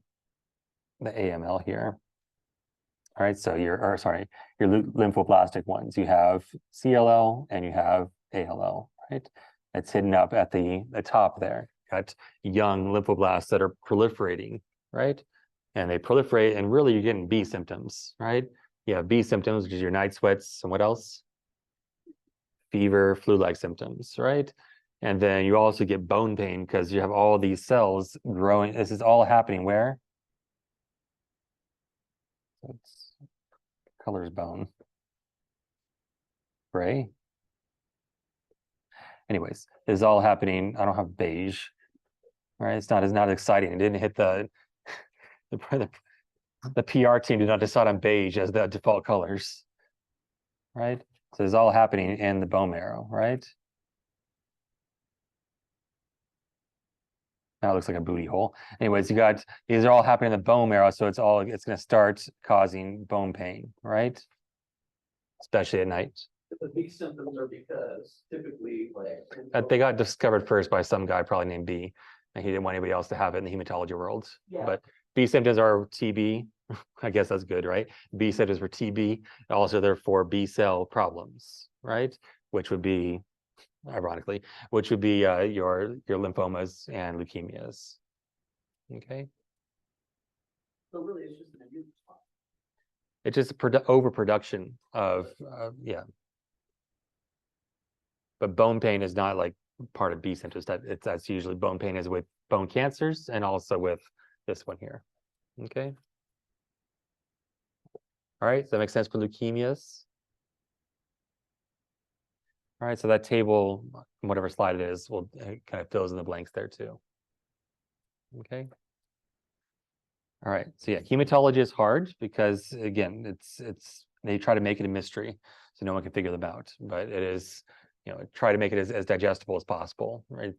AML here. All right, so your lymphoblastic ones, you have CLL and you have ALL, right? It's hidden up at the top there. Got young lymphoblasts that are proliferating, right? And they proliferate, and really you're getting B symptoms, right? You have B symptoms, which is your night sweats, and what else? Fever, flu-like symptoms, right? And then you also get bone pain because you have all these cells growing. This is all happening where? So it's color's bone. Gray. Anyways, this is all happening. I don't have beige. Right? It's not exciting. It didn't hit the PR team did not decide on beige as the default colors. Right? So it's all happening in the bone marrow, right? Now it looks like a booty hole. Anyways, these are all happening in the bone marrow, so it's going to start causing bone pain, right? Especially at night. The big symptoms are because typically like They got discovered first by some guy probably named B, and he didn't want anybody else to have it in the hematology world. Yeah. But B symptoms are TB. I guess that's good, right? B symptoms for TB. Also, they're for B cell problems, right? Which would be, ironically, your lymphomas and leukemias. Okay. So really it's just an immune response. It's just overproduction of yeah. But bone pain is not like part of B symptoms. That's usually bone pain is with bone cancers and also with this one here. Okay. All right, so that makes sense for leukemias. All right, so that table, whatever slide it is, will kind of fills in the blanks there too. Okay. All right, so yeah, hematology is hard because again, it's they try to make it a mystery, so no one can figure them out. But it is, try to make it as digestible as possible, right?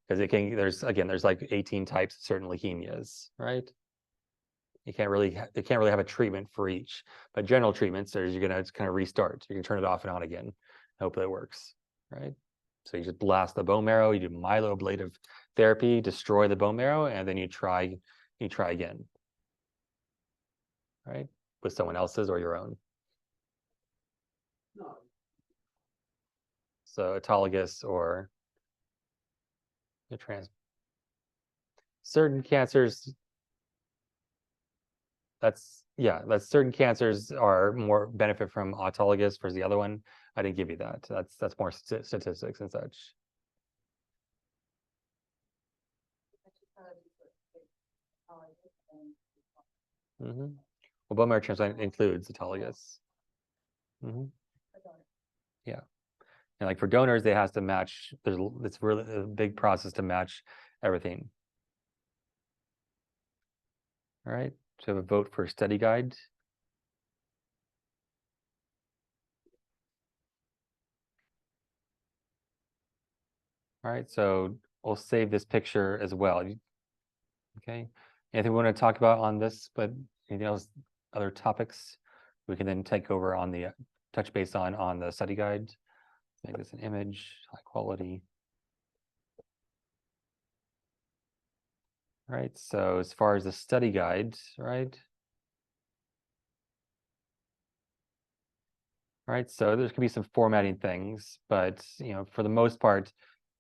Because there's like 18 types of certain leukemias, right? They can't really have a treatment for each. But general treatments, you're gonna kind of restart. You can turn it off and on again. Hopefully it works, right? So you just blast the bone marrow, you do myeloablative therapy, destroy the bone marrow, and then you try again. Right? With someone else's or your own. No. So autologous or the certain cancers. That's certain cancers are more benefit from autologous versus the other one. I didn't give you that. That's more statistics and such. Well, bone marrow transplant includes autologous. Yeah, and like for donors, they has to match. It's really a big process to match everything. All right, so we have a vote for study guide. All right, so we'll save this picture as well. Okay, anything we want to talk about on this, but anything else, other topics we can then take over on the touch base on the study guide. Make this an image, high quality. All right, so as far as the study guide, right? All right, so there's gonna be some formatting things, but for the most part,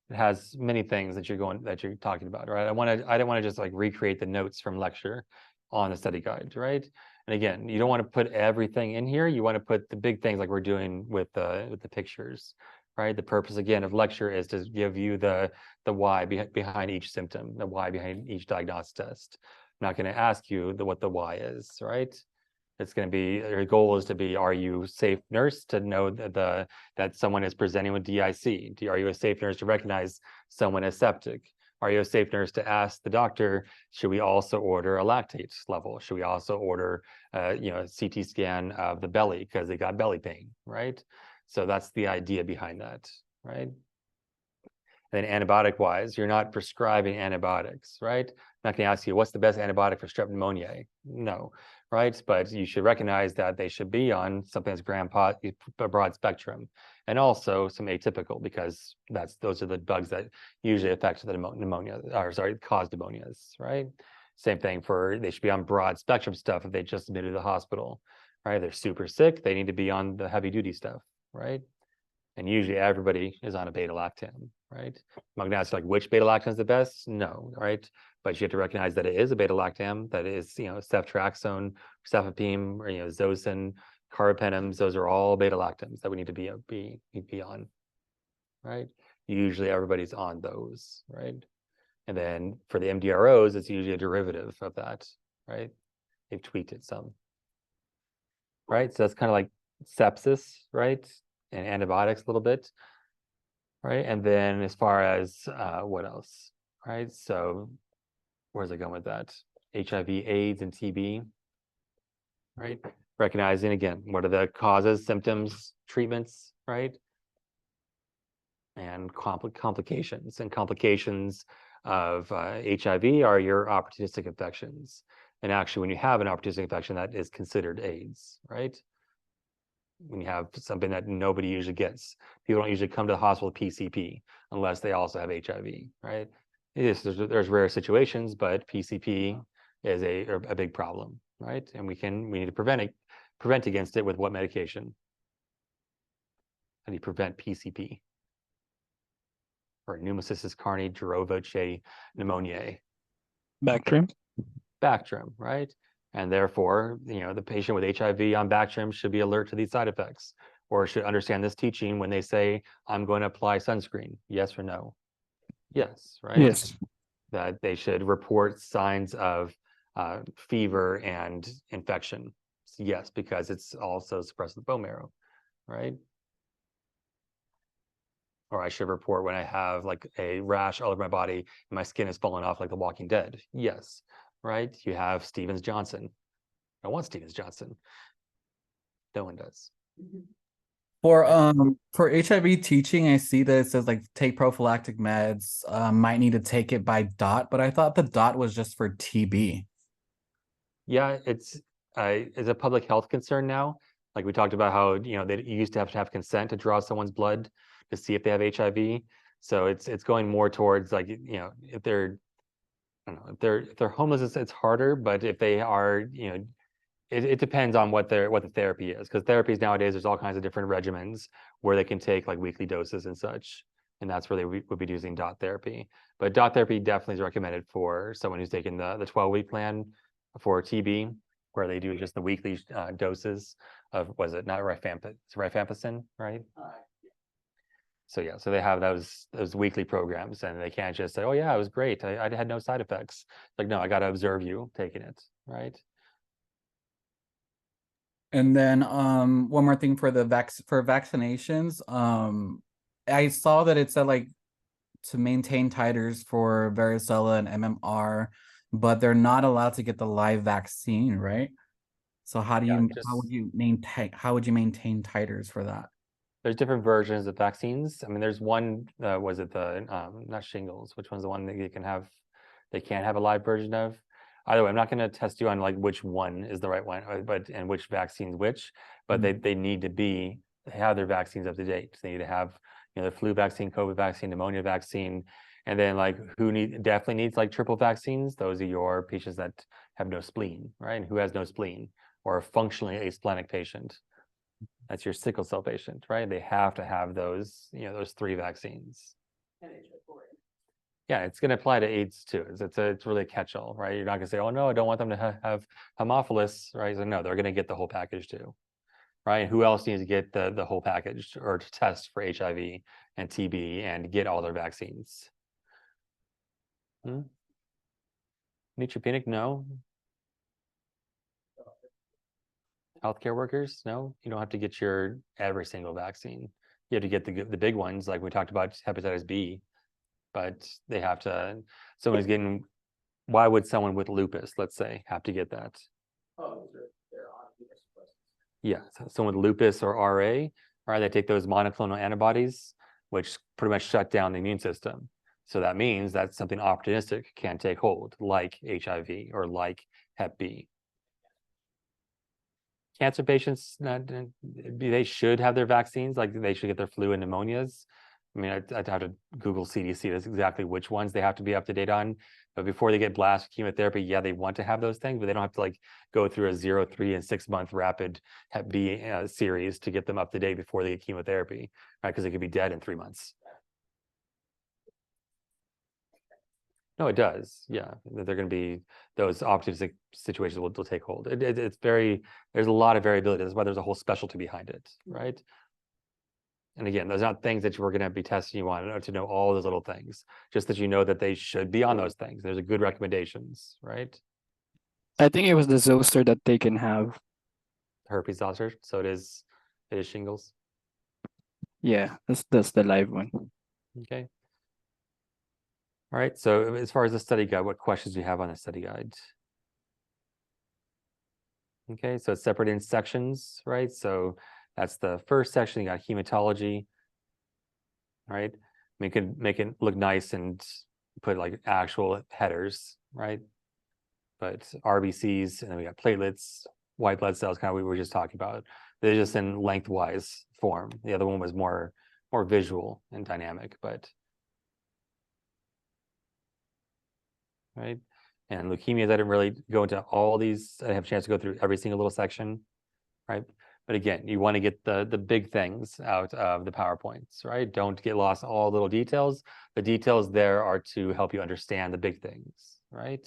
it has many things that you're talking about, right? I don't want to just like recreate the notes from lecture on the study guide, right? And again, you don't want to put everything in here. You want to put the big things like we're doing with the pictures, right? The purpose again of lecture is to give you the why behind each symptom, the why behind each diagnostic test. I'm not going to ask you what the why is, right? It's going to be, your goal is to be, are you a safe nurse to know that someone is presenting with DIC? Are you a safe nurse to recognize someone as septic? Are you a safe nurse to ask the doctor, should we also order a lactate level? Should we also order, a CT scan of the belly because they got belly pain, right? So that's the idea behind that, right? And then antibiotic wise, you're not prescribing antibiotics, right? I'm not going to ask you what's the best antibiotic for strep pneumoniae. No, right? But you should recognize that they should be on something that's broad spectrum, and also some atypical, because those are the bugs that usually affect the cause pneumonias, right? Same thing they should be on broad spectrum stuff if they just admitted to the hospital, right? They're super sick, they need to be on the heavy duty stuff, right? And usually everybody is on a beta-lactam, right? I'm not gonna ask like which beta-lactam is the best, no, right? But you have to recognize that it is a beta-lactam, that is, ceftriaxone, cefepime, or Zosyn, carbapenems, those are all beta-lactams that we need to be on, right? Usually everybody's on those, right? And then for the MDROs, it's usually a derivative of that, right? They've tweaked it some, right? So that's kind of like sepsis, right? And antibiotics a little bit, right? And then as far as what else, right? So where's it going with that? HIV, AIDS, and TB, right? Recognizing again, what are the causes, symptoms, treatments, right? And complications. And complications of HIV are your opportunistic infections. And actually, when you have an opportunistic infection, that is considered AIDS, right? When you have something that nobody usually gets. People don't usually come to the hospital with PCP unless they also have HIV, right? There's rare situations, but PCP is a big problem, right? And we need to prevent against it with what medication? How do you prevent PCP? Or pneumocystis carni girovoce pneumoniae? Bactrim. Bactrim, right? And therefore, the patient with HIV on Bactrim should be alert to these side effects. or should understand this teaching when they say, I'm going to apply sunscreen? Yes or no? Yes, right? Yes. That they should report signs of fever and infection. Yes, because it's also suppresses the bone marrow, right? Or I should report when I have like a rash all over my body and my skin is falling off like The Walking Dead. Yes, right? You have Stevens-Johnson. I want Stevens-Johnson. No one does. For HIV teaching, I see that it says like take prophylactic meds, might need to take it by dot, but I thought the dot was just for TB. Yeah, it's a public health concern now. Like we talked about how, you know, they used to have consent to draw someone's blood to see if they have HIV. So it's going more towards like, you know, if they're, I don't know, if they're homeless, it's harder, but if they are, you know, it depends on what the therapy is, because therapies nowadays, there's all kinds of different regimens where they can take like weekly doses and such. And that's where they would be using dot therapy. But dot therapy definitely is recommended for someone who's taken the 12-week plan for TB, where they do just the weekly doses of, was it not rifampicin, right? So yeah, so they have those weekly programs, and they can't just say, oh yeah, it was great, I had no side effects. Like, no, I got to observe you taking it, right? And then one more thing for the vaccinations. I saw that it said like to maintain titers for varicella and MMR, but they're not allowed to get the live vaccine, right? So how Yeah, would you maintain titers for that? There's different versions of vaccines. I mean, there's one, was it the, not shingles, which one's the one that they can't have a live version of? Either way, I'm not going to test you on like which one is the right one, and which vaccine's which, but they need to have their vaccines up to date. They need to have, you know, the flu vaccine, COVID vaccine, pneumonia vaccine, and then like definitely needs like triple vaccines. Those are your patients that have no spleen, right? And who has no spleen, or a functionally asplenic patient. That's your sickle cell patient, right? They have to have those, you know, those 3 vaccines. Yeah, it's going to apply to AIDS too. It's really a catch-all, right? You're not going to say, oh no, I don't want them to have Haemophilus, right? So no, they're going to get the whole package too, right? Who else needs to get the whole package, or to test for HIV and TB and get all their vaccines? Neutropenic, no. Healthcare workers, no. You don't have to get every single vaccine. You have to get the big ones, like we talked about hepatitis B, but they have to. Someone's getting. Why would someone with lupus, let's say, have to get that? Oh, they're on immunosuppressants. Yeah, so someone with lupus or RA, right? They take those monoclonal antibodies, which pretty much shut down the immune system. So that means that something opportunistic can take hold, like HIV or like Hep B. Cancer patients, they should have their vaccines, like they should get their flu and pneumonias. I mean, I'd have to Google CDC, that's exactly which ones they have to be up to date on. But before they get blasted with chemotherapy, yeah, they want to have those things, but they don't have to like go through a 0, 3, and 6 month rapid Hep B series to get them up to date before they get chemotherapy, right? Because they could be dead in 3 months. No, it does. Yeah, they're going to be those opportunistic situations will take hold. It's there's a lot of variability. That's why there's a whole specialty behind it, right? And again, those are not things that we're going to be testing you on to know all those little things, just that you know that they should be on those things. There's a good recommendations, right? I think it was the zoster that they can have. Herpes zoster, so it is shingles. Yeah, that's the live one. Okay. All right, so as far as the study guide, what questions do you have on the study guide? Okay, so it's separated in sections, right? So that's the first section. You got hematology, right? Make it look nice and put like actual headers, right? But RBCs, and then we got platelets, white blood cells, kind of we were just talking about. They're just in lengthwise form. The other one was more visual and dynamic, but right. And leukemias, I didn't really go into all these. I didn't have a chance to go through every single little section, right? But again, you want to get the big things out of the PowerPoints, right? Don't get lost in all little details. The details there are to help you understand the big things, right?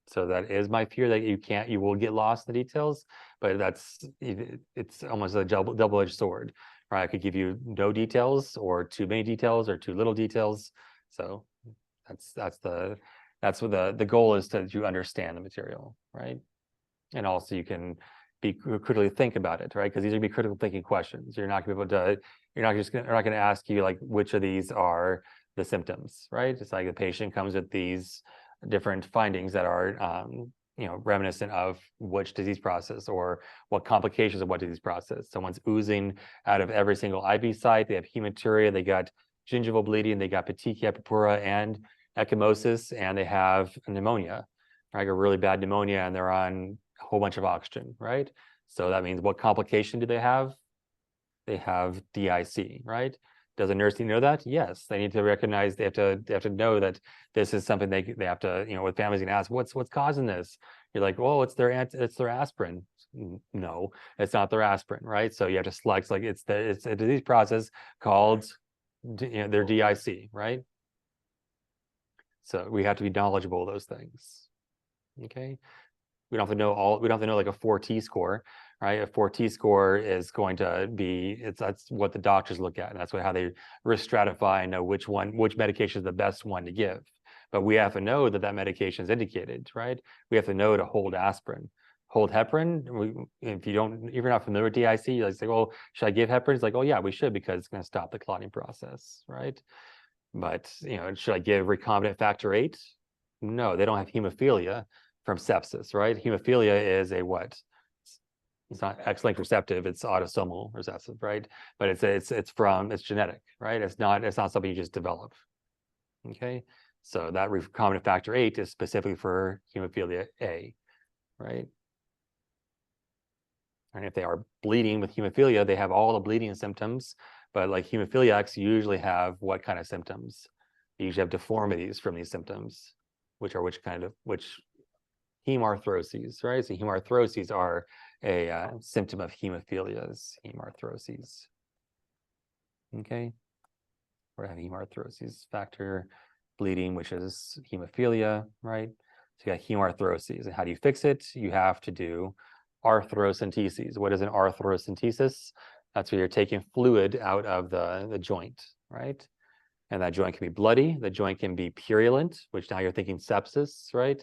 So that is my fear, that you will get lost in the details, but it's almost a double-edged sword, right? I could give you no details, or too many details, or too little details. So that's what the goal is, to understand the material, right? And also you can be critically think about it, right? Because these are gonna be critical thinking questions. You're not gonna be able to, they're not gonna ask you like which of these are the symptoms, right? It's like the patient comes with these different findings that are reminiscent of which disease process, or what complications of what disease process. Someone's oozing out of every single IV site, they have hematuria, they got gingival bleeding, they got petechiae, purpura, and ecchymosis, and they have pneumonia, right? A really bad pneumonia, and they're on a whole bunch of oxygen, right? So that means, what complication do they have? They have DIC, right? Does a nurse need to know that? Yes, they need to recognize, they have to know that this is something they have to, with families gonna ask, what's causing this? You're like, well, it's their aspirin. No, it's not their aspirin, right? So you have to select, like, it's a disease process called their DIC, right? So we have to be knowledgeable of those things. Okay. We don't have to know like a 4T score, right? A 4T score is going to be, that's what the doctors look at, and that's how they risk stratify and know which medication is the best one to give. But we have to know that medication is indicated, right? We have to know to hold aspirin, hold heparin. If you're not familiar with DIC, you like say, well, should I give heparin? It's like, oh yeah, we should, because it's going to stop the clotting process, right? But should I give recombinant factor VIII? No, they don't have hemophilia from sepsis, right? Hemophilia is a what? It's not X-linked receptive, it's autosomal recessive, right? But it's genetic, right? It's not something you just develop. Okay, so that recombinant factor VIII is specifically for hemophilia A, right? And if they are bleeding with hemophilia, they have all the bleeding symptoms, but like hemophiliacs usually have what kind of symptoms? You usually have deformities from these symptoms, which hemarthroses, right? So hemarthroses are a symptom of hemophilias, hemarthroses. Okay, we have hemarthroses, factor bleeding, which is hemophilia, right? So you got hemarthroses, and how do you fix it? You have to do arthrocentesis. What is an arthrocentesis? That's where you're taking fluid out of the joint, right? And that joint can be bloody, the joint can be purulent, which now you're thinking sepsis, right?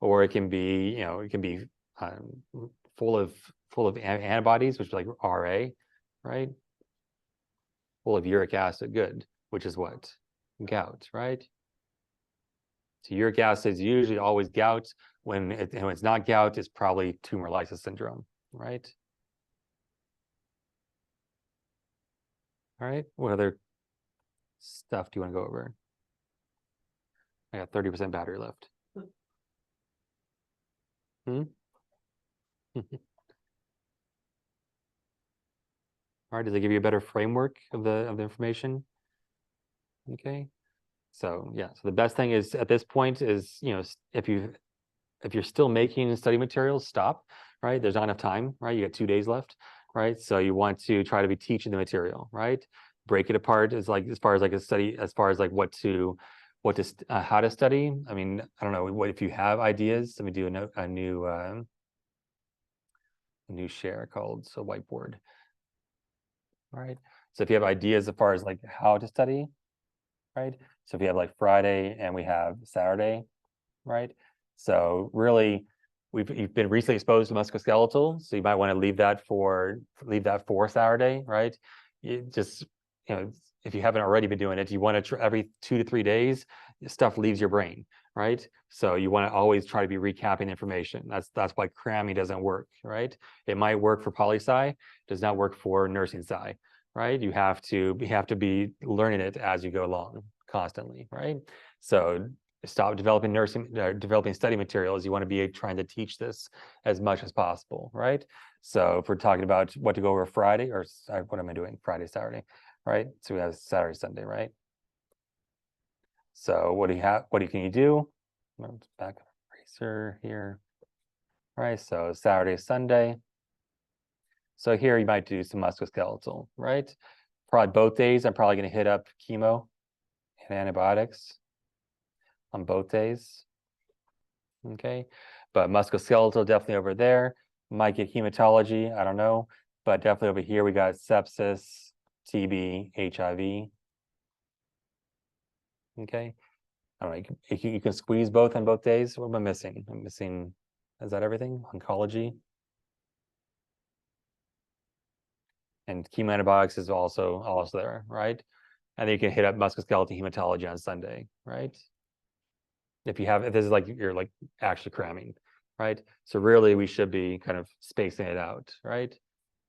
Or it can be, full of antibodies, which is like RA, right? Full of uric acid, good, which is what? Gout, right? So uric acid is usually always gout. When it's not gout, it's probably tumor lysis syndrome, right? All right, what other stuff do you want to go over? I got 30% battery left. All right, does it give you a better framework of the information? Okay, so yeah, so the best thing is at this point is, if you're still making study materials, stop, right? There's not enough time, right? You got 2 days left, right? So you want to try to be teaching the material, right? Break it apart as far as like a study, as far as like how to study. I mean, I don't know what if you have ideas. Let me do a new share called whiteboard. All right. So if you have ideas as far as like how to study, right? So if you have like Friday and we have Saturday, right? So really, you've been recently exposed to musculoskeletal, so you might want to leave that for Saturday, right? You just, if you haven't already been doing it, you want to every 2 to 3 days, stuff leaves your brain, right? So you want to always try to be recapping information. That's why cramming doesn't work, right? It might work for poli-sci, does not work for nursing sci, right? You have to be learning it as you go along constantly, right? So stop developing study materials. You want to be trying to teach this as much as possible, right? So if we're talking about what to go over Friday, or what am I doing? Friday, Saturday, right? So we have Saturday, Sunday, right? So what can you do? Back eraser here, right? So Saturday, Sunday. So here you might do some musculoskeletal, right? Probably both days, I'm probably going to hit up chemo and antibiotics on both days. Okay, but musculoskeletal definitely over there. Might get hematology, I don't know, but definitely over here we got sepsis, TB, HIV. Okay, all right, you can squeeze both on both days. What am I missing? I'm missing, is that everything? Oncology. And chemoantibiotics is also there, right? And then you can hit up musculoskeletal hematology on Sunday, right? If this is like you're like actually cramming, right? So really we should be kind of spacing it out, right?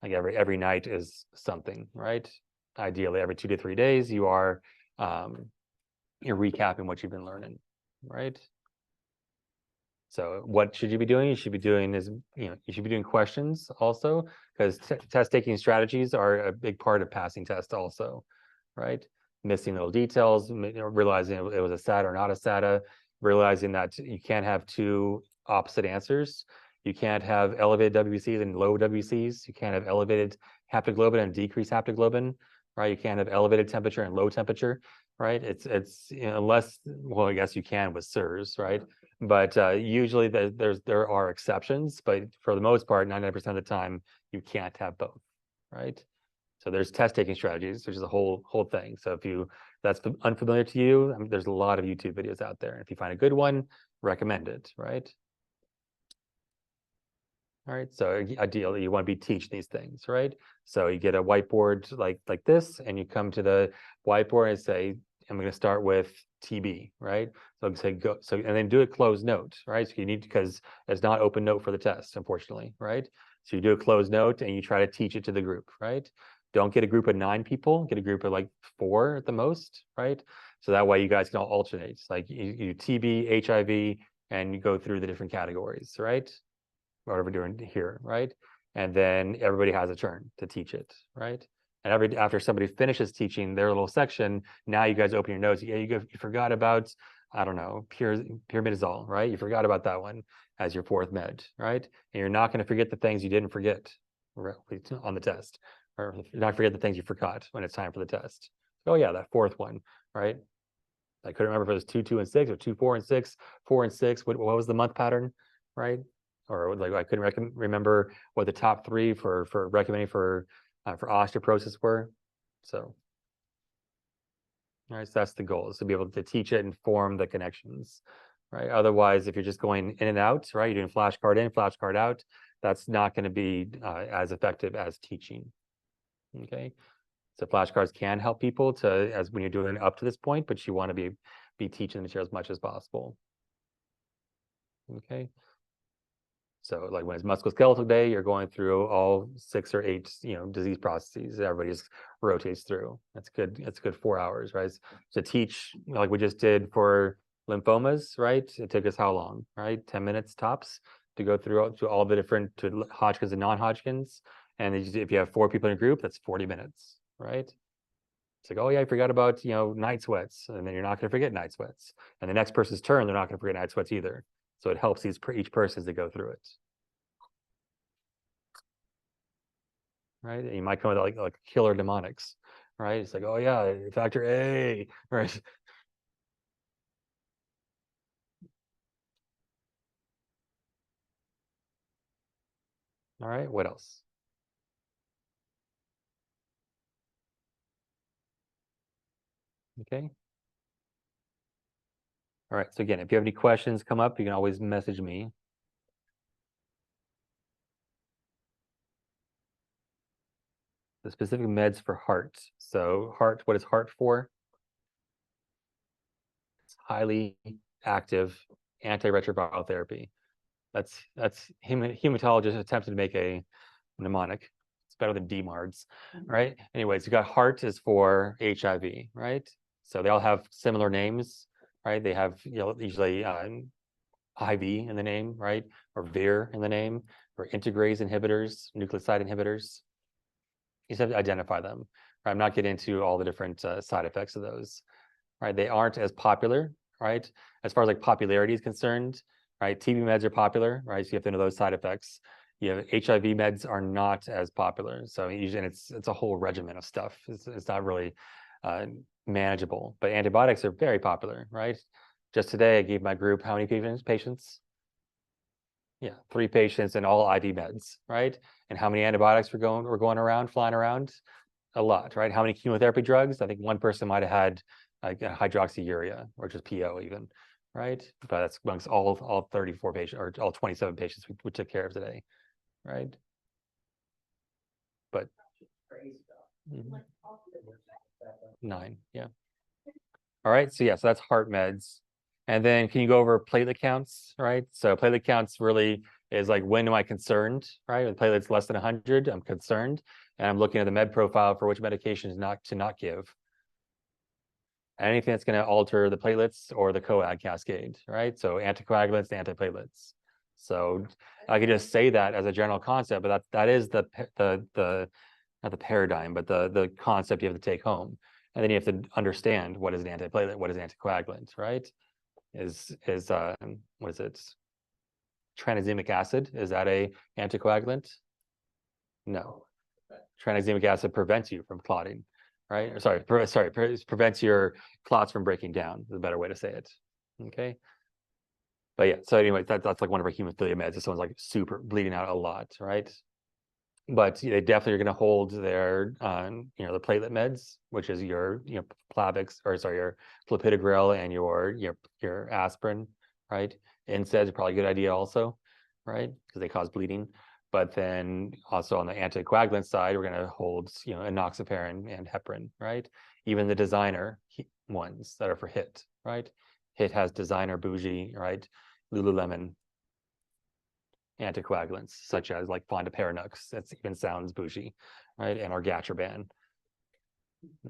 Like every night is something, right? Ideally every 2 to 3 days you're recapping what you've been learning, right? So what should you be doing? You should be doing you should be doing questions also, because test taking strategies are a big part of passing tests also, right? Missing little details, realizing it was a SATA or not a SATA, realizing that you can't have two opposite answers. You can't have elevated WBCs and low WBCs. You can't have elevated haptoglobin and decreased haptoglobin, right? You can't have elevated temperature and low temperature, right? It's unless, well, I guess you can with SIRS, right? But usually there are exceptions, but for the most part, 99% of the time, you can't have both, right? So there's test taking strategies, which is a whole thing. So if that's unfamiliar to you, I mean, there's a lot of YouTube videos out there. If you find a good one, recommend it, right? All right, so ideally you want to be teaching these things, right? So you get a whiteboard like this, and you come to the whiteboard and say, I'm going to start with TB, right? So say go, and then do a closed note, right? So you need, because it's not open note for the test, unfortunately, right? So you do a closed note and you try to teach it to the group, right? Don't get a group of 9 people, get a group of like 4 at the most, right? So that way you guys can all alternate. Like you TB, HIV, and you go through the different categories, right? Whatever we're doing here, right? And then everybody has a turn to teach it, right? And after somebody finishes teaching their little section, now you guys open your notes. Yeah, you forgot about, I don't know, pyrimidazole, right? You forgot about that one as your 4th med, right? And you're not going to forget the things you didn't forget on the test, or you're not forget the things you forgot when it's time for the test. Oh yeah, that 4th one, right? I couldn't remember if it was 2, 2, and 6 or 2, 4, and 6, 4 and 6. What was the month pattern, right? Or like I couldn't remember what the top 3 for recommending for osteoporosis were. So, all right, so that's the goal, is to be able to teach it and form the connections, right? Otherwise, if you're just going in and out, right, you're doing flashcard in, flashcard out, that's not going to be as effective as teaching. Okay, so flashcards can help people as when you're doing up to this point, but you want to be teaching the material as much as possible. Okay. So like when it's musculoskeletal day, you're going through all 6 or 8, disease processes. Everybody just rotates through. That's good. It's good 4 hours, right? To teach, like we just did for lymphomas, right? It took us how long, right? 10 minutes tops to go through to all the different, to Hodgkin's and non-Hodgkin's. And if you have 4 people in a group, that's 40 minutes, right? It's like, oh yeah, I forgot about, night sweats. And then you're not going to forget night sweats. And the next person's turn, they're not going to forget night sweats either. So it helps each person as they go through it. Right? And you might come with like killer mnemonics, right? It's like, oh yeah, factor A, right? All right, what else? Okay. All right, so again, if you have any questions come up, you can always message me. The specific meds for heart. So heart, what is heart for? It's highly active antiretroviral therapy. That's hematologists attempted to make a mnemonic. It's better than DMARDs, right? Anyways, you got heart is for HIV, right? So they all have similar names, right? They have, usually IV in the name, right? Or VIR in the name, or integrase inhibitors, nucleoside inhibitors. You just have to identify them. Right? I'm not getting into all the different side effects of those, right? They aren't as popular, right? As far as like popularity is concerned, right? TB meds are popular, right? So you have to know those side effects. HIV meds are not as popular. So usually it's a whole regimen of stuff. It's not really manageable, but antibiotics are very popular, right? Just today, I gave my group how many patients? Yeah, 3 patients and all IV meds, right? And how many antibiotics were going around, flying around? A lot, right? How many chemotherapy drugs? I think one person might have had like hydroxyurea or just PO even, right? But that's amongst all 34 patients or all 27 patients we took care of today, right? But Crazy stuff. 9, yeah. All right, so yeah, so that's heart meds. And then can you go over platelet counts, right? So platelet counts really is like, when am I concerned, right? With platelets less than 100, I'm concerned. And I'm looking at the med profile for which medications not to not give. Anything that's going to alter the platelets or the coag cascade, right? So anticoagulants, antiplatelets. So I could just say that as a general concept, but that is the not the paradigm, but the concept you have to take home. And then you have to understand what is an antiplatelet, what is anticoagulant, right? What is it? Tranexamic acid, is that a anticoagulant? No. Tranexamic acid prevents you from clotting, right? Or sorry, prevents your clots from breaking down, is a better way to say it. Okay. But yeah, so anyway, that's like one of our hemophilia meds. If someone's like super bleeding out a lot, right? But they definitely are going to hold their, the platelet meds, which is your, Plavix, or sorry, your clopidogrel and your aspirin, right? NSAIDs are probably a good idea also, right? Because they cause bleeding. But then also on the anticoagulant side, we're going to hold, enoxaparin and heparin, right? Even the designer ones that are for HIT, right? HIT has designer, bougie, right? Lululemon anticoagulants, such as like fondaparinux, that even sounds bougie, right? And argatroban.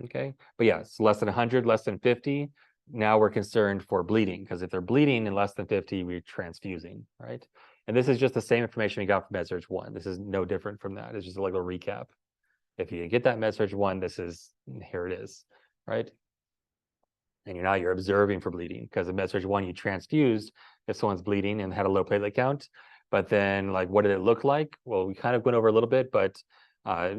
Okay, but yeah, it's less than 100, less than 50. Now we're concerned for bleeding, because if they're bleeding in less than 50, we're transfusing, right? And this is just the same information we got from MedSurg 1. This is no different from that. It's just a little recap. If you get that MedSurg 1, here it is, right? And you're observing for bleeding, because in MedSurg 1, you transfused if someone's bleeding and had a low platelet count. But then, like, what did it look like? Well, we kind of went over a little bit, but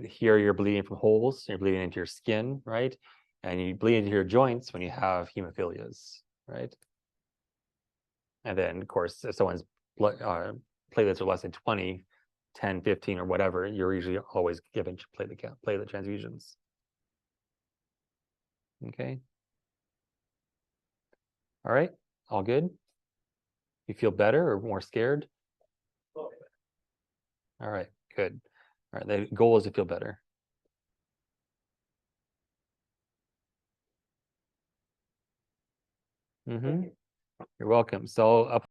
here you're bleeding from holes, you're bleeding into your skin, right? And you bleed into your joints when you have hemophilias, right? And then, of course, if someone's blood, platelets are less than 20, 10, 15, or whatever, you're usually always given platelet transfusions. Okay. All right, all good? You feel better or more scared? All right, good. All right, the goal is to feel better. You're welcome. So up